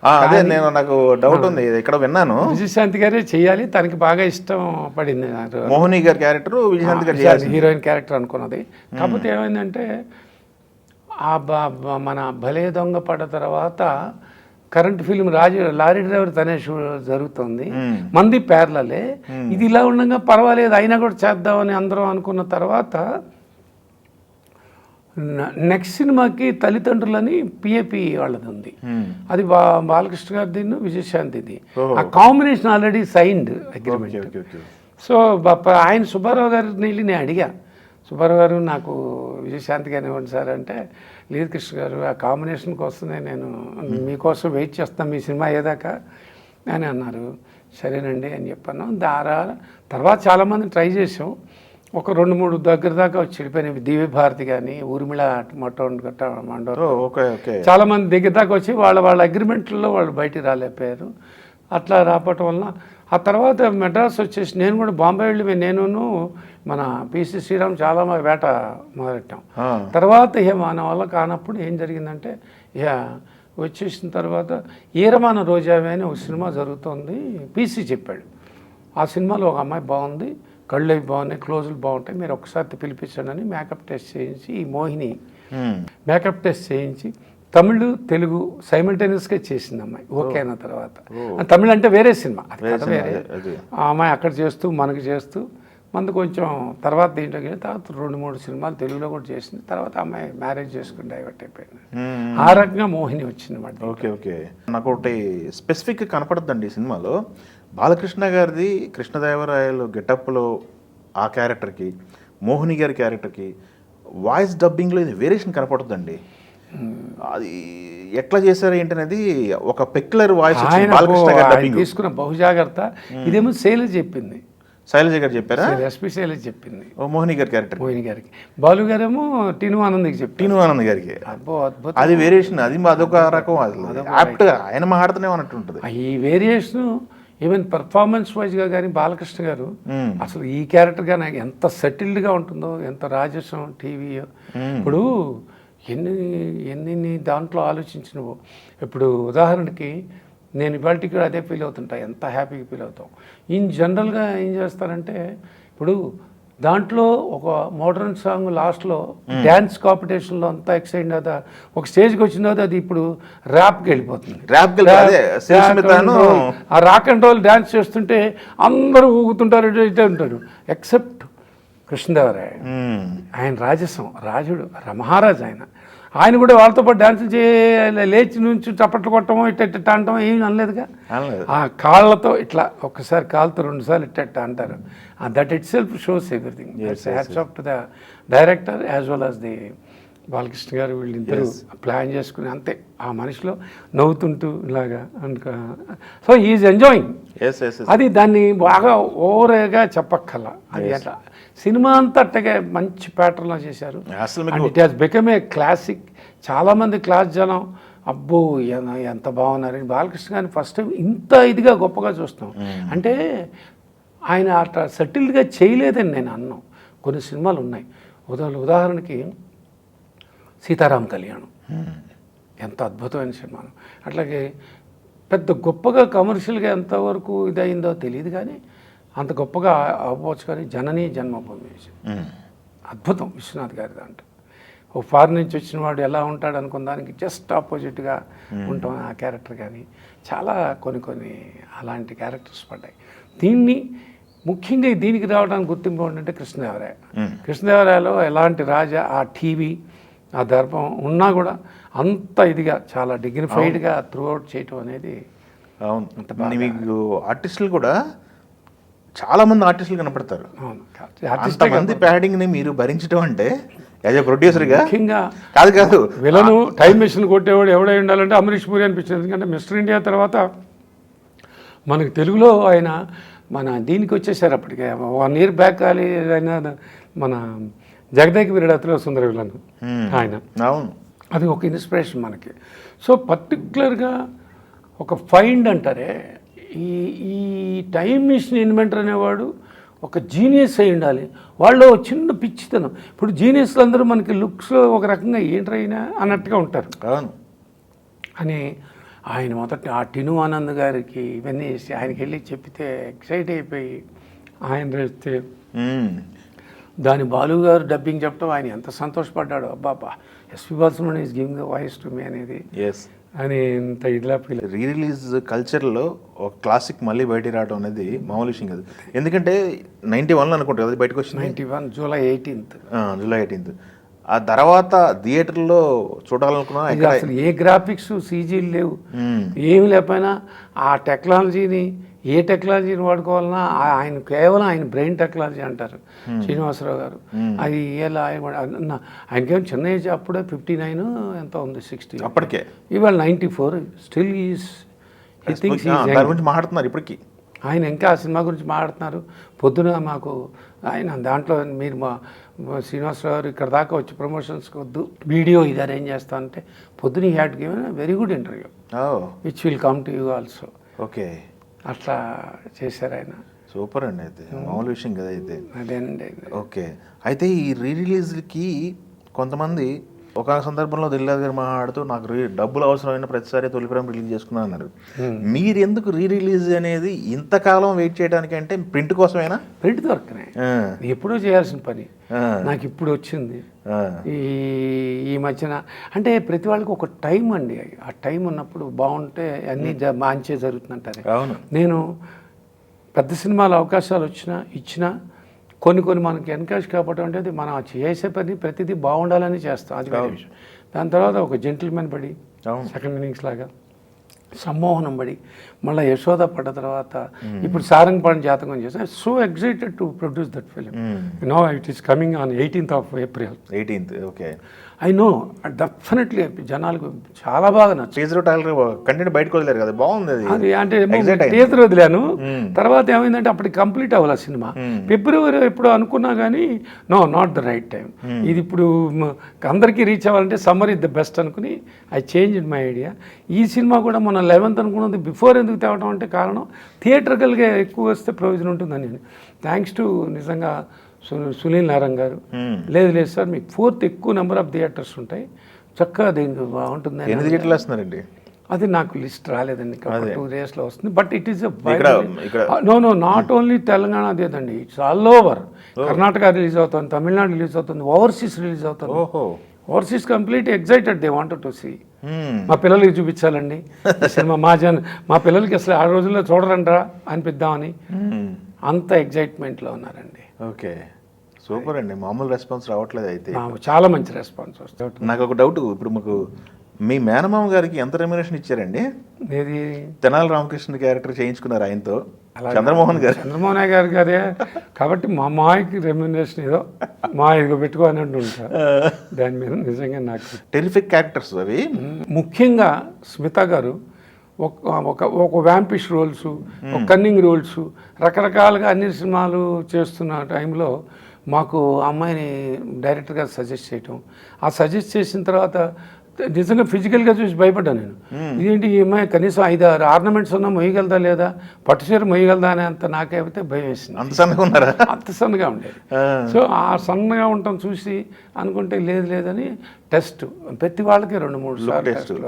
అదే నేను నాకు డౌట్ ఉంది, ఇక్కడ విన్నాను విజయశాంతి గారే చేయాలి, తనకి బాగా ఇష్టం పడింది. మోహిని గారి క్యారెక్టర్ విజయశాంతి గారు హీరోయిన్ క్యారెక్టర్ అనుకున్నది. కాకపోతే ఏమైందంటే మన భలే దొంగ పడ్డ తర్వాత కరెంట్ ఫిల్మ్ లారీ డ్రైవర్ తనే జరుగుతుంది, మంది పేర్లలే. ఇది ఇలా ఉండగా పర్వాలేదు, అయినా కూడా చేద్దామని అందరం అనుకున్న తర్వాత నెక్స్ట్ సినిమాకి తల్లిదండ్రులని పిఏపి వాళ్ళది ఉంది. అది బాలకృష్ణ గారిది, విజయశాంతిది. ఆ combination already signed agreement. So ఆయన సుబ్బారావు గారిని వెళ్ళి నేను అడిగా, సుబ్బారావు గారు నాకు విజయశాంతి గారిని ఇవ్వండి సార్ అంటే, లేదు కృష్ణ గారు ఆ కాంబినేషన్ కోసమే నేను మీకోసం వెయిట్ చేస్తాను, మీ సినిమా అయ్యేదాకా అని అన్నారు. సరేనండి అని చెప్పాను. తర్వాత చాలామంది ట్రై చేసాం, ఒక 2-3 దగ్గర దాకా వచ్చి వెళ్ళిపోయినాయి. దివ్య భారతి కానీ, ఊర్మిళ మండో, చాలా మంది దగ్గర దాకా వచ్చి వాళ్ళ అగ్రిమెంట్లలో వాళ్ళు బయటికి రాలేకపోయారు. అట్లా రావటం వలన ఆ తర్వాత మెడ్రాస్ వచ్చేసి నేను కూడా బాంబే వెళ్ళి నేను మన పిసి శ్రీరామ్ చాలా వేట మొదలెట్టాం. తర్వాత మన వల్ల కానప్పుడు ఏం జరిగిందంటే, వచ్చేసిన తర్వాత ఈరమాన రోజావే అని ఒక సినిమా జరుగుతుంది, పిసి చెప్పాడు. ఆ సినిమాలో ఒక అమ్మాయి బాగుంది, కళ్ళు అవి బాగున్నాయి, క్లోజులు బాగుంటాయి, మీరు ఒకసారి పిలిపించండి అని మేకప్ టెస్ట్ చేయించి, ఈ మోహిని మేకప్ టెస్ట్ చేయించి తమిళ్ తెలుగు సైమల్టేనియస్గా చేసింది అమ్మాయి. ఓకే అన్న తర్వాత తమిళ్ అంటే వేరే సినిమా, అది కథ వేరే. ఆ అమ్మాయి అక్కడ చేస్తూ మనకు చేస్తూ కొంచెం తర్వాత దీంట్లో తర్వాత 2-3 సినిమాలు తెలుగులో కూడా చేసింది. తర్వాత అమ్మాయి మ్యారేజ్ చేసుకుని డైవర్ట్ అయిపోయింది. ఆ రకంగా మోహిని వచ్చింది మాట. ఓకే, నాకు ఒకటి స్పెసిఫిక్గా కనపడుతుందండి ఈ సినిమాలో, బాలకృష్ణ గారిది కృష్ణదేవరాయలు గెటప్లో ఆ క్యారెక్టర్కి, మోహిని గారి క్యారెక్టర్కి వాయిస్ డబ్బింగ్లో ఇది వేరియేషన్ కనపడుతుందండి. అది ఎట్లా చేశారు ఏంటనేది ఒక పెక్యులర్ వాయిస్ ఆయన బాలకృష్ణ గారి డబ్బింగ్. తీసుకున్న బహుజాగ్రత్త ఇదేమో శైలజ చెప్పింది, శైలజ గారు చెప్పారా? ఎస్పి శైలజ చెప్పింది ఓ మోహిని గారి క్యారెక్టర్, మోహిని గారికి. బాలు గారేమో టీను ఆనంద్కి చెప్పి. టీను ఆనంద్ గారికి అబ్బో అద్భుతం. అది వేరియేషన్, అది అదొక రకం, యాప్ట్ గా ఆయన మాట్లాడుతూనే ఉన్నట్టు ఉంటుంది. ఈ వేరియేషన్ ఈవెన్ పర్ఫార్మెన్స్ వైజ్గా కానీ బాలకృష్ణ గారు అసలు ఈ క్యారెక్టర్ కానీ ఎంత సెటిల్డ్గా ఉంటుందో, ఎంత రాజసం టీవీ. ఇప్పుడు ఎన్ని దాంట్లో ఆలోచించినవో. ఇప్పుడు ఉదాహరణకి నేను ఇవాళకి కూడా అదే ఫీల్ అవుతుంటా, ఎంత హ్యాపీగా ఫీల్ అవుతాం. ఇన్ జనరల్గా ఏం చేస్తారంటే ఇప్పుడు దాంట్లో ఒక మోడర్న్ సాంగ్ లాస్ట్లో డ్యాన్స్ కాంపిటీషన్లో అంతా ఎక్సైట్ అవుతా, ఒక స్టేజ్కి వచ్చిన తర్వాత అది ఇప్పుడు ర్యాప్కి వెళ్ళిపోతుంది. ఆ రాక్ అండ్ రోల్ డ్యాన్స్ చేస్తుంటే అందరూ ఊగుతుంటారు, ఇటే ఉంటారు, ఎక్సెప్ట్ కృష్ణదేవరాయ. ఆయన రాజసం, రాజుడు, మహారాజు. ఆయన కూడా వాళ్ళతో పాటు డ్యాన్సులు లేచి నుంచి చప్పట్లు కొట్టడం ఇట్ట అంటాం ఏమి అనలేదుగా. ఆ కాళ్ళతో ఇట్లా ఒక్కసారి కాళ్ళతో 2 సార్లు ఇట్ట అంటారు. That it self shows everything. Hats off to the director as well as the Balakrishna గారు. వీళ్ళిద్దరూ ప్లాన్ చేసుకుని అంతే ఆ మనిషిలో నవ్వుతుంటూ ఇలాగా సో ఈజ్ ఎంజాయింగ్. అది దాన్ని బాగా ఓవర్గా చెప్పక్కల. అది అట్లా సినిమా అంతా అట్టగా మంచి ప్యాటర్న్లో చేశారు. And it has become a classic. చాలామంది క్లాస్ జనం అబ్బో ఎంత బాగున్నారని బాలకృష్ణ గారిని ఫస్ట్ టైం ఇంత ఇదిగా గొప్పగా చూస్తాం. అంటే ఆయన అట్లా సెటిల్డ్గా చేయలేదని నేను అన్నాను. కొన్ని సినిమాలు ఉన్నాయి, ఉదాహరణకి సీతారాం కళ్యాణం ఎంత అద్భుతమైన సినిమాను. అట్లాగే పెద్ద గొప్పగా కమర్షియల్గా ఎంతవరకు ఇదయిందో తెలియదు, కానీ అంత గొప్పగా అవ్వచ్చు. కానీ జననీ జన్మభూమి అద్భుతం విశ్వనాథ్ గారి దాంట్లో. ఓ ఫారిన్ నుంచి వచ్చిన వాడు ఎలా ఉంటాడు అనుకున్న దానికి జస్ట్ ఆపోజిట్గా ఉంటాం ఆ క్యారెక్టర్. కానీ చాలా కొన్ని అలాంటి క్యారెక్టర్స్ పడ్డాయి. దీన్ని ముఖ్యంగా దీనికి రావడానికి గుర్తింపు ఏంటంటే కృష్ణదేవరాయ. కృష్ణదేవరాయలో ఎలాంటి రాజా, ఆ టీవీ, ఆ దర్పం ఉన్నా కూడా అంత ఇదిగా చాలా డిగ్నిఫైడ్గా త్రూ అవుట్ చేయటం అనేది. అవును, మీకు ఆర్టిస్టులు కూడా చాలా మంది ఆర్టిస్టులు కనపడతారు. అంతమంది ప్యాడింగ్ని మీరు భరించడం అంటే యాజ్ ఏ ప్రొడ్యూసర్గా ముఖ్యంగా కాదు విలను టైం మెషిన్ కొట్టేవాడు ఎవడై ఉండాలంటే అమరీష్ పూరి అనిపించింది. ఎందుకంటే మిస్టర్ ఇండియా తర్వాత మనకు తెలుగులో ఆయన మన దీనికి వచ్చేసారు. అప్పటికే 1 year బ్యాక్ ఆయన మన జగదేక వీరుడు అతిలో సుందర విలను ఆయన. అవును, అది ఒక ఇన్స్పిరేషన్ మనకి. సో పర్టికులర్గా ఒక ఫైండ్ అంటారే, ఈ టైం మిషన్ ఇన్వెంటర్ అనేవాడు ఒక జీనియస్ అయి ఉండాలి. వాళ్ళు చిన్న పిచ్చితనం. ఇప్పుడు జీనియస్లు అందరూ మనకి లుక్స్లో ఒక రకంగా ఏంట్రైనా అన్నట్టుగా ఉంటారు. అవును అని ఆయన మొదట ఆ టిను ఆనంద్ గారికి ఇవన్నీ వేసి ఆయనకి వెళ్ళి చెప్పితే ఎక్సైట్ అయిపోయి ఆయన వేస్తే దాని బాలు గారు డబ్బింగ్ చెప్పడం ఆయన ఎంత సంతోషపడ్డాడు. అబ్బాబా SP Balasubrahmanyam is giving the voice to me అనేది అని ఇంత ఇట్లా ఫీల్. రీ రిలీజ్ కల్చర్లో ఒక క్లాసిక్ మళ్ళీ బయటికి రావడం అనేది మామూలు విషయం కాదు. ఎందుకంటే 91 అనుకుంటా కదా బయటకు వచ్చింది. 91 July 18th. July 18th. ఆ తర్వాత థియేటర్లో చూడాలనుకున్నా అసలు ఏ గ్రాఫిక్స్ సీజీలు లేవు, ఏమి లేకపోయినా ఆ టెక్నాలజీని ఏ టెక్నాలజీని వాడుకోవాలన్నా ఆయన కేవలం ఆయన బ్రెయిన్ టెక్నాలజీ అంటారు శ్రీనివాసరావు గారు. అది ఎలా ఆయనకేమో చిన్న ఏజ్, అప్పుడే 59 ఎంత ఉంది, 60 అప్పటికే. ఇవాళ 94. స్టిల్ ఈజ్ మాట్లాడుతున్నారు ఇప్పటికీ. ఆయన ఇంకా ఆ సినిమా గురించి మాట్లాడుతున్నారు. పొద్దున మాకు ఆయన దాంట్లో మీరు మా శ్రీనివాసరావు గారు ఇక్కడ దాకా వచ్చి ప్రమోషన్స్కి వద్దు, వీడియో ఇది అరేంజ్ చేస్తా అంటే పొద్దున ఈ had given very good interview which will come to you also. Okay, అట్లా చేశారు ఆయన. సూపర్ అండి. అయితే మామూలు విషయం కదా. అయితే అదేనండి. ఓకే, అయితే ఈ రీ రిలీజ్కి కొంతమంది ఒక సందర్భంలో దిల్రాజు గారు మాట్లాడుతూ నాకు డబ్బులు అవసరమైన ప్రతిసారి తొలిపురం రిలీజ్ చేసుకున్నాను అన్నారు. మీరు ఎందుకు రీ రిలీజ్ అనేది ఇంతకాలం వెయిట్ చేయడానికి? అంటే ప్రింట్ కోసమేనా? ప్రింట్ దొరకనే ఎప్పుడూ చేయాల్సిన పని నాకు ఇప్పుడు వచ్చింది ఈ మధ్యన. అంటే ప్రతి వాళ్ళకి ఒక టైం అండి, ఆ టైం ఉన్నప్పుడు బాగుంటే అన్నీ మంచిగా జరుగుతుందంటారు. అవును, నేను పెద్ద సినిమాలు అవకాశాలు ఇచ్చినా కొన్ని మనకి ఎన్కరేజ్ కాకపోవడం అంటే మనం చేసే పని ప్రతిదీ బాగుండాలని చేస్తాం, అది వేరే విషయం. దాని తర్వాత ఒక జెంటిల్మెన్ పడి సెకండ్ ఇన్నింగ్స్ లాగా సమ్మోహనం పడి మళ్ళీ యశోద పడ్డ తర్వాత ఇప్పుడు సారంగపాణి జాతకం చేస్తాను. So excited to produce that film. No it is coming on 18th of April. 18th. Okay. I know definitely జనాలకు చాలా బాగా నచ్చింది. టీజర్ టైలర్ కంటెంట్ బయటకు వదిలేరు కదా, బాగుంది అది. అది అంటే Excite అయింది. టీజర్ వదిలాను, తర్వాత ఏమైందంటే అప్పటికి కంప్లీట్ అవ్వాలి సినిమా. ఫిబ్రవరి ఎప్పుడు అనుకున్నా కానీ no not the right time, ఇది ఇప్పుడు అందరికీ రీచ్ అవ్వాలంటే సమ్మర్ ఇస్ ద బెస్ట్ అనుకుని I change in my idea. ఈ సినిమా కూడా మన 11th అనుకున్నది బిఫోర్ ఎందుకు తేవడం అంటే కారణం థియేటర్కల్గా ఎక్కువ వస్తే ప్రయోజనం ఉంటుందని. థ్యాంక్స్ టు నిజంగా సునీల్ నారాయణ గారు, లేదు సార్ మీకు 4th ఎక్కువ నెంబర్ ఆఫ్ థియేటర్స్ ఉంటాయి, చక్కగా దీనికి బాగుంటుంది. ఎన్ని థియేటర్లు వస్తున్నారండి? అది నాకు లిస్ట్ రాలేదండి, 2 daysలో వస్తుంది. But it is no not only Telangana అదేదండి, it's all over. Karnataka release అవుతుంది, తమిళనాడు రిలీజ్ అవుతుంది, ఓవర్సీస్ రిలీజ్ అవుతుంది. Overseas complete excited, they wanted to see. మా పిల్లలకి చూపించాలండి ఈ సినిమా, మా పిల్లలకి అసలు ఆ రోజుల్లో చూడరంటారా అనిపిద్దామని అంత ఎగ్జైట్మెంట్లో ఉన్నారండి. ఓకే, సూపర్ అండి. మామూలు రెస్పాన్స్ రావట్లేదు అయితే. చాలా మంచి రెస్పాన్స్ వస్తుంది. నాకు ఒక డౌట్, ఇప్పుడు మాకు మీ మేనమామ గారికి ఎంత రెమ్యునేషన్ ఇచ్చారండి? ఏది తెనాలి రామకృష్ణ క్యారెక్టర్ చేయించుకున్నారు ఆయనతో, చంద్రమోహన్ గారు గారే కాబట్టి మా మాయకి రెమ్యునరేషన్ ఏదో మా ఇదిగో పెట్టుకోని ఉంటా. దాని మీద నిజంగా నాకు టెరిఫిక్ క్యారెక్టర్స్ అవి. ముఖ్యంగా స్మిత గారు ఒక వ్యాంపిష్ రోల్స్, ఒక కన్నింగ్ రోల్స్, రకరకాలుగా అన్ని సినిమాలు చేస్తున్న టైంలో మాకు అమ్మాయిని డైరెక్టర్ గారు సజెస్ట్ చేయటం, ఆ సజెస్ట్ చేసిన తర్వాత నిజంగా ఫిజికల్గా చూసి భయపడ్డాను నేను. ఇదేంటి ఈ అమ్మాయి కనీసం 5-6 ఆర్నమెంట్స్ ఉన్నా మొయ్యగలదా లేదా, పట్టుచీర మొయ్యగలదా అని అంత నాకైతే భయం వేసింది. అంత సన్నగా ఉండేది. సో ఆ సన్నగా ఉండటం చూసి అనుకుంటే లేదని టెస్ట్ ప్రతి వాళ్ళకి 2-3 సార్లు టెస్టులు.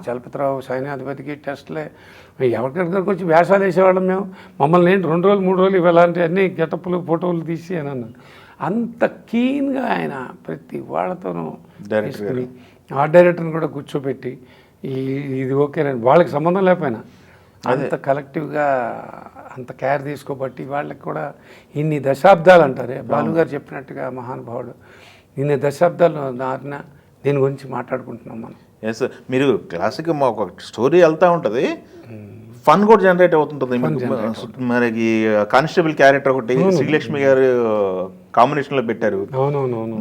చలపతిరావు సైన్యాధిపతికి టెస్ట్లే, ఎవరికెక్కడికి వచ్చి వేషాలు వేసేవాళ్ళం మేము. మమ్మల్ని ఏంటి 2 రోజులు 3 రోజులు ఇలాంటి అన్ని గెటప్లు ఫోటోలు తీసి అని అన్నాను. అంత కీన్గా ఆయన ప్రతి వాళ్ళతోనూ తీసుకుని ఆ డైరెక్టర్ని కూడా కూర్చోబెట్టి ఇది ఓకేనండి, వాళ్ళకి సంబంధం లేకపోయినా అంత కలెక్టివ్గా అంత కేర్ తీసుకోబట్టి వాళ్ళకి కూడా ఇన్ని దశాబ్దాలు అంటారే బాలుగారు చెప్పినట్టుగా మహానుభావుడు, ఇన్ని దశాబ్దాలు నారిన దీని గురించి మాట్లాడుకుంటున్నాం మనం. ఎస్, మీరు క్లాసిక్ ఒక స్టోరీ వెళ్తూ ఉంటుంది, ఫన్ కూడా జనరేట్ అవుతుంటుంది. మనకి కానిస్టేబుల్ క్యారెక్టర్ ఒకటి శ్రీలక్ష్మి గారు కాంబినేషన్లో పెట్టారు.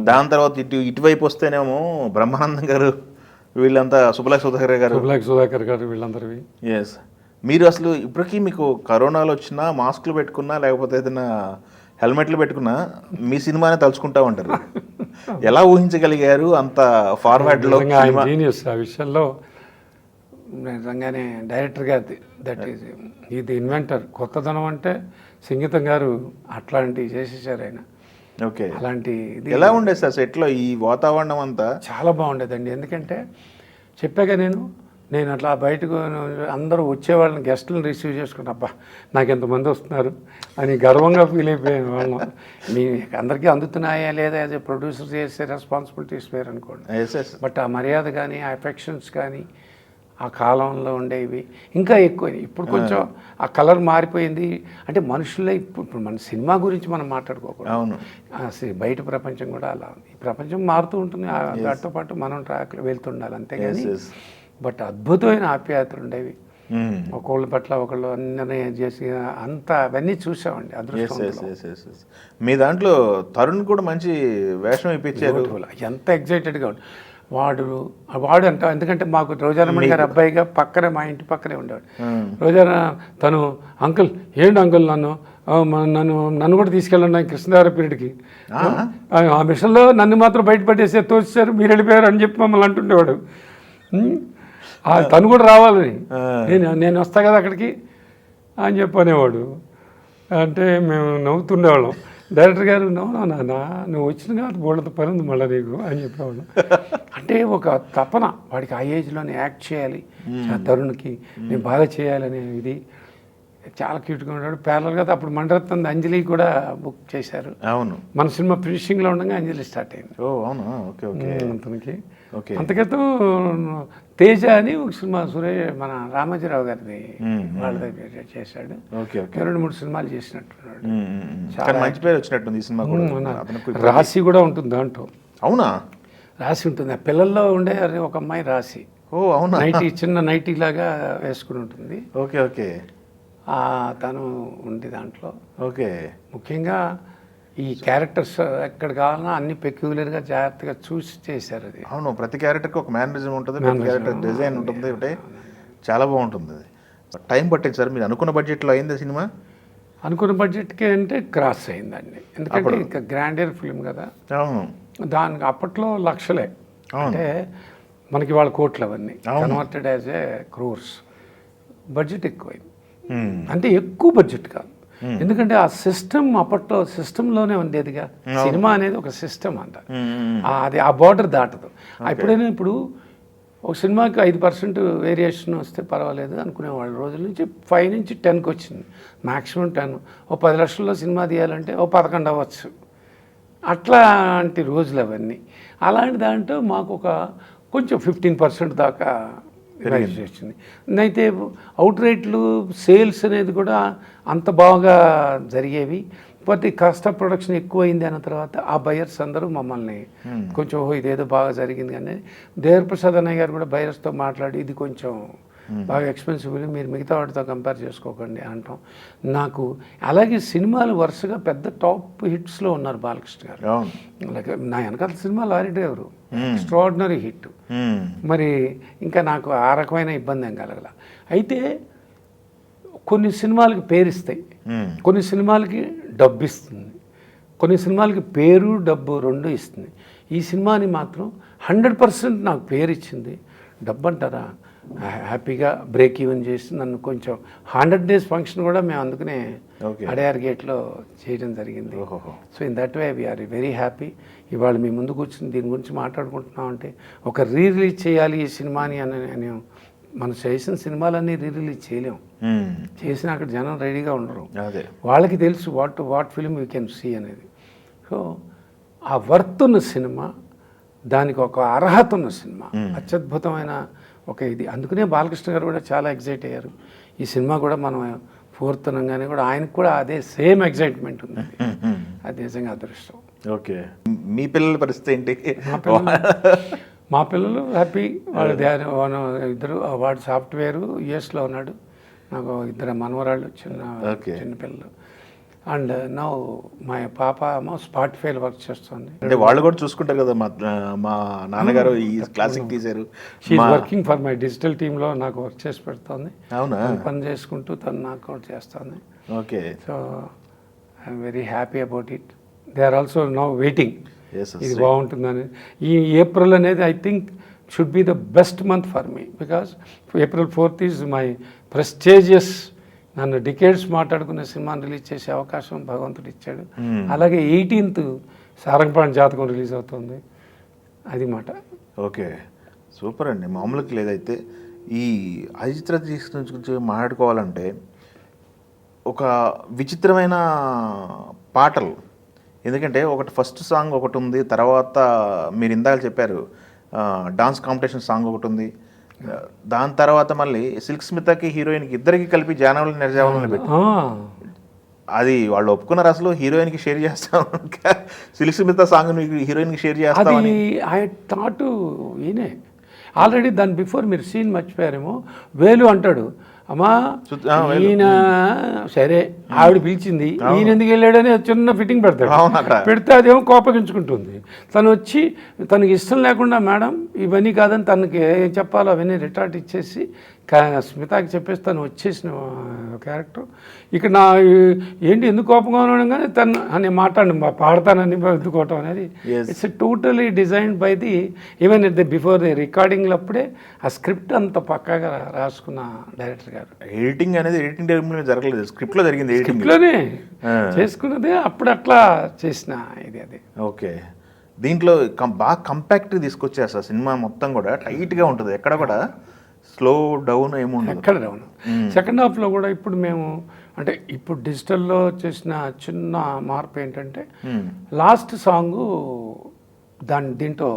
దాని తర్వాత ఇటువైపు వస్తేనేమో బ్రహ్మానందం గారు, వీళ్ళంతా సుబ్బలక్ష్మి సుధాకర్ గారు వీళ్ళందరివి. ఎస్, మీరు అసలు ఇప్పటికీ మీకు కరోనాలో వచ్చినా మాస్క్లు పెట్టుకున్నా లేకపోతే ఏదైనా హెల్మెట్లు పెట్టుకున్నా మీ సినిమానే తలుచుకుంటా ఉంటారు. ఎలా ఊహించగలిగారు అంత ఫార్వర్డ్లో? ఆ విషయంలో నిజంగానే డైరెక్టర్ గారిది దట్ ఈజ్ ఇది ఇన్వెంటర్. కొత్తదనం అంటే సంగీతం గారు అట్లాంటివి చేసేసారు ఆయన. ఓకే, అలాంటి ఎలా ఉండేది సార్ సెట్లో ఈ వాతావరణం అంతా? చాలా బాగుండేదండి. ఎందుకంటే చెప్పాక నేను అట్లా బయటకు అందరూ వచ్చేవాళ్ళని గెస్టులను రిసీవ్ చేసుకుని అబ్బా నాకు ఎంతమంది వస్తున్నారు అని గర్వంగా ఫీల్ అయిపోయాను. వాళ్ళం మీ అందరికీ అందుతున్నాయా లేదా యాజ్ ఏ ప్రొడ్యూసర్ చేసే రెస్పాన్సిబిలిటీస్ వేరు అనుకోండి. బట్ ఆ మర్యాద కానీ ఆ ఎఫెక్షన్స్ కానీ ఆ కాలంలో ఉండేవి ఇంకా ఎక్కువ. ఇప్పుడు కొంచెం ఆ కలర్ మారిపోయింది. అంటే మనుషులే ఇప్పుడు మన సినిమా గురించి మనం మాట్లాడుకోకూడదు, బయట ప్రపంచం కూడా అలా ఉంది. ఈ ప్రపంచం మారుతూ ఉంటుంది, దాంతో పాటు మనం ట్రాక్లో వెళ్తుండాలి అంతేగాని. బట్ అద్భుతమైన ఆప్యాయతలు ఉండేవి, ఒకళ్ళ పట్ల ఒకళ్ళు అన్నీ చేసి అంత అవన్నీ చూసామండి. అదృష్టం. మీ దాంట్లో తరుణ్ కూడా మంచి వేషం ఇప్పించారు, ఎంత ఎగ్జైటెడ్గా ఉంది వాడు అంట. ఎందుకంటే మాకు రోజారమణి గారి అబ్బాయిగా పక్కనే మా ఇంటి పక్కనే ఉండేవాడు. రోజారా తను అంకుల్ ఏంటి అంకుల్ నన్ను కూడా తీసుకెళ్ళండి కృష్ణదేవర పీరియడ్కి, ఆ మిషన్లో నన్ను మాత్రం బయటపడేసి తోచారు మీరు వెళ్ళిపోయారు అని చెప్పి మమ్మల్ని అంటుండేవాడు. తను కూడా రావాలని నేను వస్తా కదా అక్కడికి అని చెప్పనేవాడు. అంటే మేము నవ్వుతుండేవాళ్ళం. డైరెక్టర్ గారు నాన్న నువ్వు వచ్చిన కాబట్టి బోళ్ళతో పని ఉంది మళ్ళీ నీకు అని చెప్పేవాడు. అంటే ఒక తపన వాడికి ఆ ఏజ్లోనే యాక్ట్ చేయాలి, తరుణ్కి నేను బాగా చేయాలనే ఇది. చాలా క్యూట్గా ఉన్నాడు. ప్యారల్గా అప్పుడు మణిరత్నం అంజలి కూడా బుక్ చేశారు. అవును, మన సినిమా ఫినిషింగ్లో ఉండగా అంజలి స్టార్ట్ అయింది. అతనికి అంతకైతే తేజ అని ఒక సినిమా మన రామోజీరావు గారిది వాళ్ళ దగ్గర చేశాడు. 2-3 సినిమాలు చేసినట్టున్నాడు. చాలా మంచి పేరు వచ్చినట్టుంది ఈ సినిమా కూడా. రాశి కూడా ఉంటుంది దాంట్లో. అవునా? రాశి ఉంటుంది. పిల్లల్లో ఉండే ఒక అమ్మాయి రాశి. అవునా? నైటీ చిన్న నైటీ లాగా వేసుకుని ఉంటుంది. ఓకే, తను ఉంది దాంట్లో. ఓకే, ముఖ్యంగా ఈ క్యారెక్టర్స్ ఎక్కడ కావాలన్నా అన్ని పెక్యులర్గా జాగ్రత్తగా చూసి చేశారు అది. అవును, ప్రతి క్యారెక్టర్కి ఒక మేనరిజం ఉంటుంది, ప్రతి క్యారెక్టర్ డిజైన్ ఉంటుంది, ఒకటే చాలా బాగుంటుంది. అది టైం పట్టింది సార్. మీరు అనుకున్న బడ్జెట్లో అయింది సినిమా? అనుకున్న బడ్జెట్కి అంటే క్రాస్ అయిందండి, ఎందుకంటే ఇంకా గ్రాండియర్ ఫిల్మ్ కదా. అవును, దానికి అప్పట్లో లక్షలే, అంటే మనకి వాళ్ళ కోట్లు అవన్నీ converted as a crores. Budget ఎక్కువైంది, అంటే ఎక్కువ బడ్జెట్ కాదు, ఎందుకంటే ఆ సిస్టమ్ అప్పట్లో సిస్టంలోనే ఉండేదిగా. సినిమా అనేది ఒక సిస్టమ్ అంట, అది ఆ బార్డర్ దాటదు. ఎప్పుడైనా ఇప్పుడు ఒక సినిమాకి 5% వేరియేషన్ వస్తే పర్వాలేదు అనుకునేవాళ్ళు, రోజుల నుంచి 5 నుంచి 10కి వచ్చింది, మ్యాక్సిమం 10. ఓ 10 లక్షల్లో సినిమా తీయాలంటే ఓ 11 అవ్వచ్చు, అట్లాంటి రోజులు అవన్నీ. అలాంటి దాంట్లో మాకు ఒక కొంచెం 15% దాకా రైజ్ వచ్చింది. అయితే అవుట్ రేట్లు సేల్స్ అనేది కూడా అంత బాగా జరిగేవి. బట్ కాస్ట్ ఆఫ్ ప్రొడక్షన్ ఎక్కువైంది అన్న తర్వాత ఆ బయర్స్ అందరూ మమ్మల్ని కొంచెం ఇదేదో బాగా జరిగింది కానీ, దేవప్రసాద్ అన్నయ్య గారు కూడా బయర్స్తో మాట్లాడి ఇది కొంచెం బాగా ఎక్స్పెన్సివ్, మీరు మిగతా వాటితో కంపేర్ చేసుకోకండి అంటాం. నాకు అలాగే సినిమాలు వరుసగా పెద్ద టాప్ హిట్స్లో ఉన్నారు బాలకృష్ణ గారు. అలాగే నా వెనకాల cinema lorry driver extraordinary hit. మరి ఇంకా నాకు ఆ రకమైన ఇబ్బంది ఏం కలగల. అయితే కొన్ని సినిమాలకి పేరిస్తాయి, కొన్ని సినిమాలకి డబ్బు ఇస్తుంది, కొన్ని సినిమాలకి పేరు డబ్బు రెండు ఇస్తుంది. ఈ సినిమాని మాత్రం 100% నాకు పేరు ఇచ్చింది. డబ్బు అంటారా, హ్యాపీగా బ్రేక్ ఈవెన్ చేసి నన్ను కొంచెం 100 days ఫంక్షన్ కూడా మేము అందుకనే అడయార్ గేట్లో చేయడం జరిగింది. So in that way we are very happy. ఇవాళ మీ ముందు కూర్చుని దీని గురించి మాట్లాడుకుంటున్నాం అంటే, ఒక రిలీజ్ చేయాలి ఈ సినిమాని అని నేను, మనం చేసిన సినిమాలన్నీ రిలీజ్ చేయలేము, చేసిన అక్కడ జనం రెడీగా ఉండరు, వాళ్ళకి తెలుసు what film you can see అనేది. సో ఆ వర్త్ ఉన్న సినిమా, దానికి ఒక అర్హత ఉన్న సినిమా, అత్యద్భుతమైన ఒక ఇది. అందుకనే బాలకృష్ణ గారు కూడా చాలా ఎగ్జైట్ అయ్యారు. ఈ సినిమా కూడా మనం 4th అనగానే కూడా ఆయనకు కూడా అదే సేమ్ ఎగ్జైట్మెంట్ ఉంది. అది నిజంగా అదృష్టం. ఓకే, మీ పిల్లల పరిస్థితి ఏంటి? మా పిల్లలు హ్యాపీ. వాళ్ళ ఇద్దరు, వాడు సాఫ్ట్వేరు యుఎస్లో ఉన్నాడు, నాకు 2 మనవరాళ్ళు, చిన్న పిల్లలు. అండ్ నౌ మా పాప స్పాటిఫైలో వర్క్ చేస్తుంది. అంటే వాళ్ళు కూడా చూసుకుంటారు కదా, మా నాన్నగారు ఈ క్లాసిక్ తీశారు. She's working for my digital టీంలో నాకు వర్క్ చేసి పెడుతుంది. అవునా? పని చేసుకుంటూ తను నాకు కూడా చేస్తుంది. Okay, so I'm very happy about it. They are also now waiting ఇది బాగుంటుందని. ఈ ఏప్రిల్ అనేది I think should be the best month for me, because April 4th is my prestigious, నన్ను డికేడ్స్ మాట్లాడుకునే సినిమాని రిలీజ్ చేసే అవకాశం భగవంతుడు ఇచ్చాడు. అలాగే 18th సారంగపాణి జాతకం రిలీజ్ అవుతుంది, అది మాట. ఓకే, సూపర్ అండి, మామూలుగా లేదైతే. ఈ అజిత్ర గురించి మాట్లాడుకోవాలంటే ఒక విచిత్రమైన పాటలు, ఎందుకంటే ఒకటి ఫస్ట్ సాంగ్ ఒకటి ఉంది, తర్వాత మీరు ఇందాక చెప్పారు డాన్స్ కాంపిటీషన్ సాంగ్ ఒకటి ఉంది, దాని తర్వాత మళ్ళీ సిల్క్ స్మితకి హీరోయిన్కి ఇద్దరికి కలిపి జానవరి నిర్జావాలని పెట్టి, అది వాళ్ళు ఒప్పుకున్నారు. అసలు హీరోయిన్కి షేర్ చేస్తాం, సిల్క్ స్మిత సాంగ్ హీరోయిన్కి షేర్ చేస్తాం. అది ఐ థాట్ ఈయనే ఆల్రెడీ దాని బిఫోర్ మీరు సీన్ మర్చిపోయారేమో. వేలు అంటాడు, అమ్మా ఈయన సరే ఆవిడ పిలిచింది, ఈయన ఎందుకు వెళ్ళాడని చిన్న ఫిట్టింగ్ పెడతాడు, పెడితే అదేమో కోపగించుకుంటుంది. తను వచ్చి తనకి ఇష్టం లేకుండా మేడం ఇవన్నీ కాదని తనకి ఏం చెప్పాలో అవన్నీ రిటార్ట్ ఇచ్చేసి స్మితాకి చెప్పేసి తను వచ్చేసిన క్యారెక్టర్. ఇక్కడ నా ఏంటి ఎందుకు కోపంగా ఉన్నాడు కానీ తను అని మాట్లాడి పాడతానని ఎత్తుకోవటం అనేది it's totally designed by the even at the before the రికార్డింగ్లో అప్పుడే ఆ స్క్రిప్ట్ అంత పక్కాగా రాసుకున్న డైరెక్టర్ గారు. ఎడిటింగ్ అనేది ఎడిటింగ్ టైంలో జరగలేదు, స్క్రిప్ట్లో జరిగింది, స్క్రిప్ట్లోనే చేసుకున్నదే అప్పుడు అట్లా చేసిన ఇది అది. ఓకే, దీంట్లో బాగా కంపాక్ట్గా తీసుకొచ్చేస్తా సినిమా మొత్తం కూడా టైట్గా ఉంటుంది, ఎక్కడ కూడా స్లో డౌన్ ఏముండదు, ఎక్కడ డౌన్. సెకండ్ హాఫ్లో కూడా ఇప్పుడు మేము అంటే ఇప్పుడు డిజిటల్లో చేసిన చిన్న మార్పు ఏంటంటే లాస్ట్ సాంగ్ దీంట్లో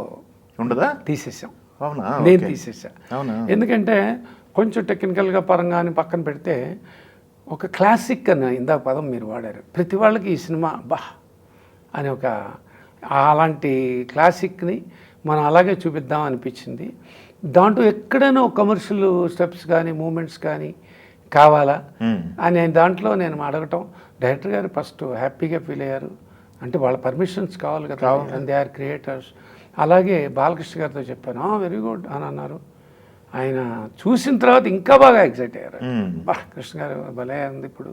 ఉండదా, తీసేసాం. అవునా? నేను తీసేసా. అవునా? ఎందుకంటే కొంచెం టెక్నికల్గా పరంగా అని పక్కన పెడితే ఒక క్లాసిక్ అని ఇందాక పదం మీరు వాడారు, ప్రతి వాళ్ళకి ఈ సినిమా బా అని ఒక అలాంటి క్లాసిక్ని మనం అలాగే చూపిద్దాం అనిపించింది. దాంట్లో ఎక్కడైనా ఒక కమర్షియల్ స్టెప్స్ కానీ మూమెంట్స్ కానీ కావాలా అని దాంట్లో నేను అడగటం, డైరెక్టర్ గారు ఫస్ట్ హ్యాపీగా ఫీల్ అయ్యారు. అంటే వాళ్ళ పర్మిషన్స్ కావాలి కదా, అండ్ దే ఆర్ క్రియేటర్స్. అలాగే బాలకృష్ణ గారితో చెప్పాను, వెరీ గుడ్ అని అన్నారు. ఆయన చూసిన తర్వాత ఇంకా బాగా ఎగ్జైట్ అయ్యారు. బా కృష్ణ గారు భలే ఉంది ఇప్పుడు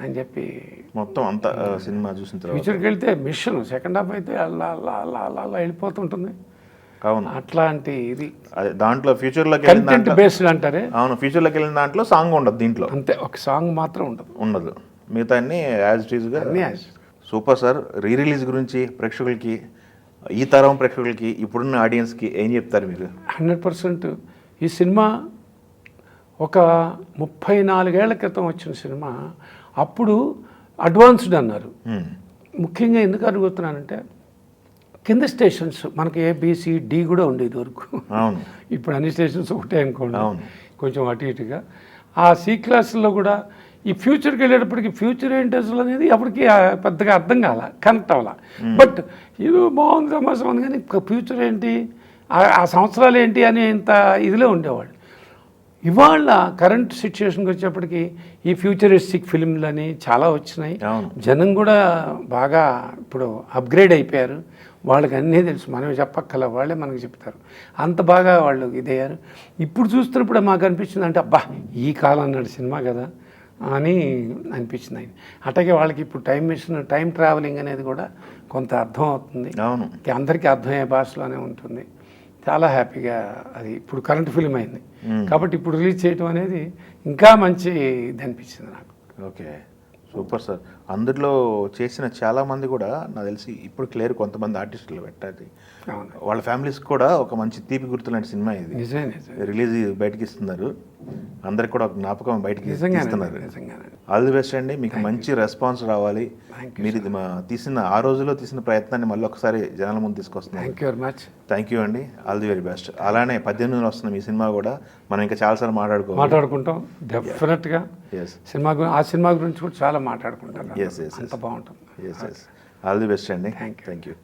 అని చెప్పి మొత్తం అంతా సినిమా చూసిన తర్వాత ఫ్యూచర్కి వెళ్తే మిషన్ సెకండ్ హాఫ్ అయితే అలా అలా అలా అలా అలా వెళ్ళిపోతుంటుంది. అవును, అట్లాంటి ఇది దాంట్లో ఫ్యూచర్లోకి కంటెంట్ బేస్డ్ అంటారే. అవును, ఫ్యూచర్లోకి వెళ్ళిన దాంట్లో సాంగ్ ఉండదు, దీంట్లో అంతే, ఒక సాంగ్ మాత్రం ఉండదు. మిగతా అన్ని యాజ్ ఇట్ ఈజ్గా. Super sir. రీ రిలీజ్ గురించి ప్రేక్షకులకి, ఈ తరం ప్రేక్షకులకి, ఇప్పుడున్న ఆడియన్స్కి ఏం చెప్తారు మీరు? 100%. ఈ సినిమా ఒక 34 ఏళ్ల క్రితం వచ్చిన సినిమా. అప్పుడు అడ్వాన్స్డ్ అన్నారు. ముఖ్యంగా ఎందుకు అడుగుతున్నానంటే, కింద స్టేషన్స్ మనకి ABCD కూడా ఉండేది వరకు. అవును, ఇప్పుడు అన్ని స్టేషన్స్ ఒకటే అనుకోండి, కొంచెం అటు ఇటుగా. ఆ C క్లాసుల్లో కూడా ఈ ఫ్యూచర్కి వెళ్ళేటప్పటికి ఫ్యూచర్ ఏంటి అసలు అనేది అప్పటికి పెద్దగా అర్థం కాల, కనెక్ట్ అవ్వాల. బట్ ఇది బాగుంది, తమాసం ఉంది, కానీ ఫ్యూచర్ ఏంటి, ఆ సంవత్సరాలు ఏంటి అని ఇంత ఇదిలో ఉండేవాడు. ఇవాళ కరెంట్ సిచ్యువేషన్కి వచ్చేప్పటికి ఈ ఫ్యూచరిస్టిక్ ఫిల్మ్లని చాలా వచ్చినాయి. జనం కూడా బాగా ఇప్పుడు అప్గ్రేడ్ అయిపోయారు. వాళ్ళకి అన్నీ తెలుసు, మనమే చెప్పక్కల, వాళ్ళే మనకు చెప్తారు. అంత బాగా వాళ్ళు ఇదయ్యారు. ఇప్పుడు చూస్తున్నప్పుడు మాకు అనిపించింది అంటే, అబ్బా ఈ కాలం నాడు సినిమా కదా అని అనిపించింది ఆయన. అట్లాగే వాళ్ళకి ఇప్పుడు టైం ట్రావెలింగ్ అనేది కూడా కొంత అర్థం అవుతుంది. అందరికీ అర్థమయ్యే భాషలోనే ఉంటుంది. చాలా హ్యాపీగా అది ఇప్పుడు కరెంట్ ఫిల్మ్ అయింది కాబట్టి ఇప్పుడు రిలీజ్ చేయడం అనేది ఇంకా మంచి ఇది అనిపించింది నాకు. Okay, super sir. అందులో చేసిన చాలామంది కూడా నాకు తెలిసి ఇప్పుడు క్లియర్ కొంతమంది ఆర్టిస్టులు పెట్టాలి, వాళ్ళ ఫ్యామిలీస్ కూడా ఒక మంచి తీపి గుర్తు లాంటి సినిమా ఇది. రిలీజ్ బయటకి ఇస్తున్నారు, అందరికి కూడా ఒక జ్ఞాపకం బయటకి ఇస్తున్నారు. ఆల్ ది బెస్ట్ అండి, మీకు మంచి రెస్పాన్స్ రావాలి. మీరు ఇది ఆ రోజులో తీసిన ప్రయత్నాన్ని మళ్ళీ ఒకసారి జనాల ముందు తీసుకొస్తున్నారు. Thank you very much. Thank you అండి, ఆల్ ది వెరీ బెస్ట్. అలానే 18 వస్తున్న మీ సినిమా కూడా మనం ఇంకా చాలాసార్లు మాట్లాడుకుంటాం డెఫినెట్గా. ఆ సినిమా గురించి కూడా చాలా మాట్లాడుకుంటాం. అంత బాగుంటుంది. ఆల్ ది బెస్ట్ అండి. Thank you.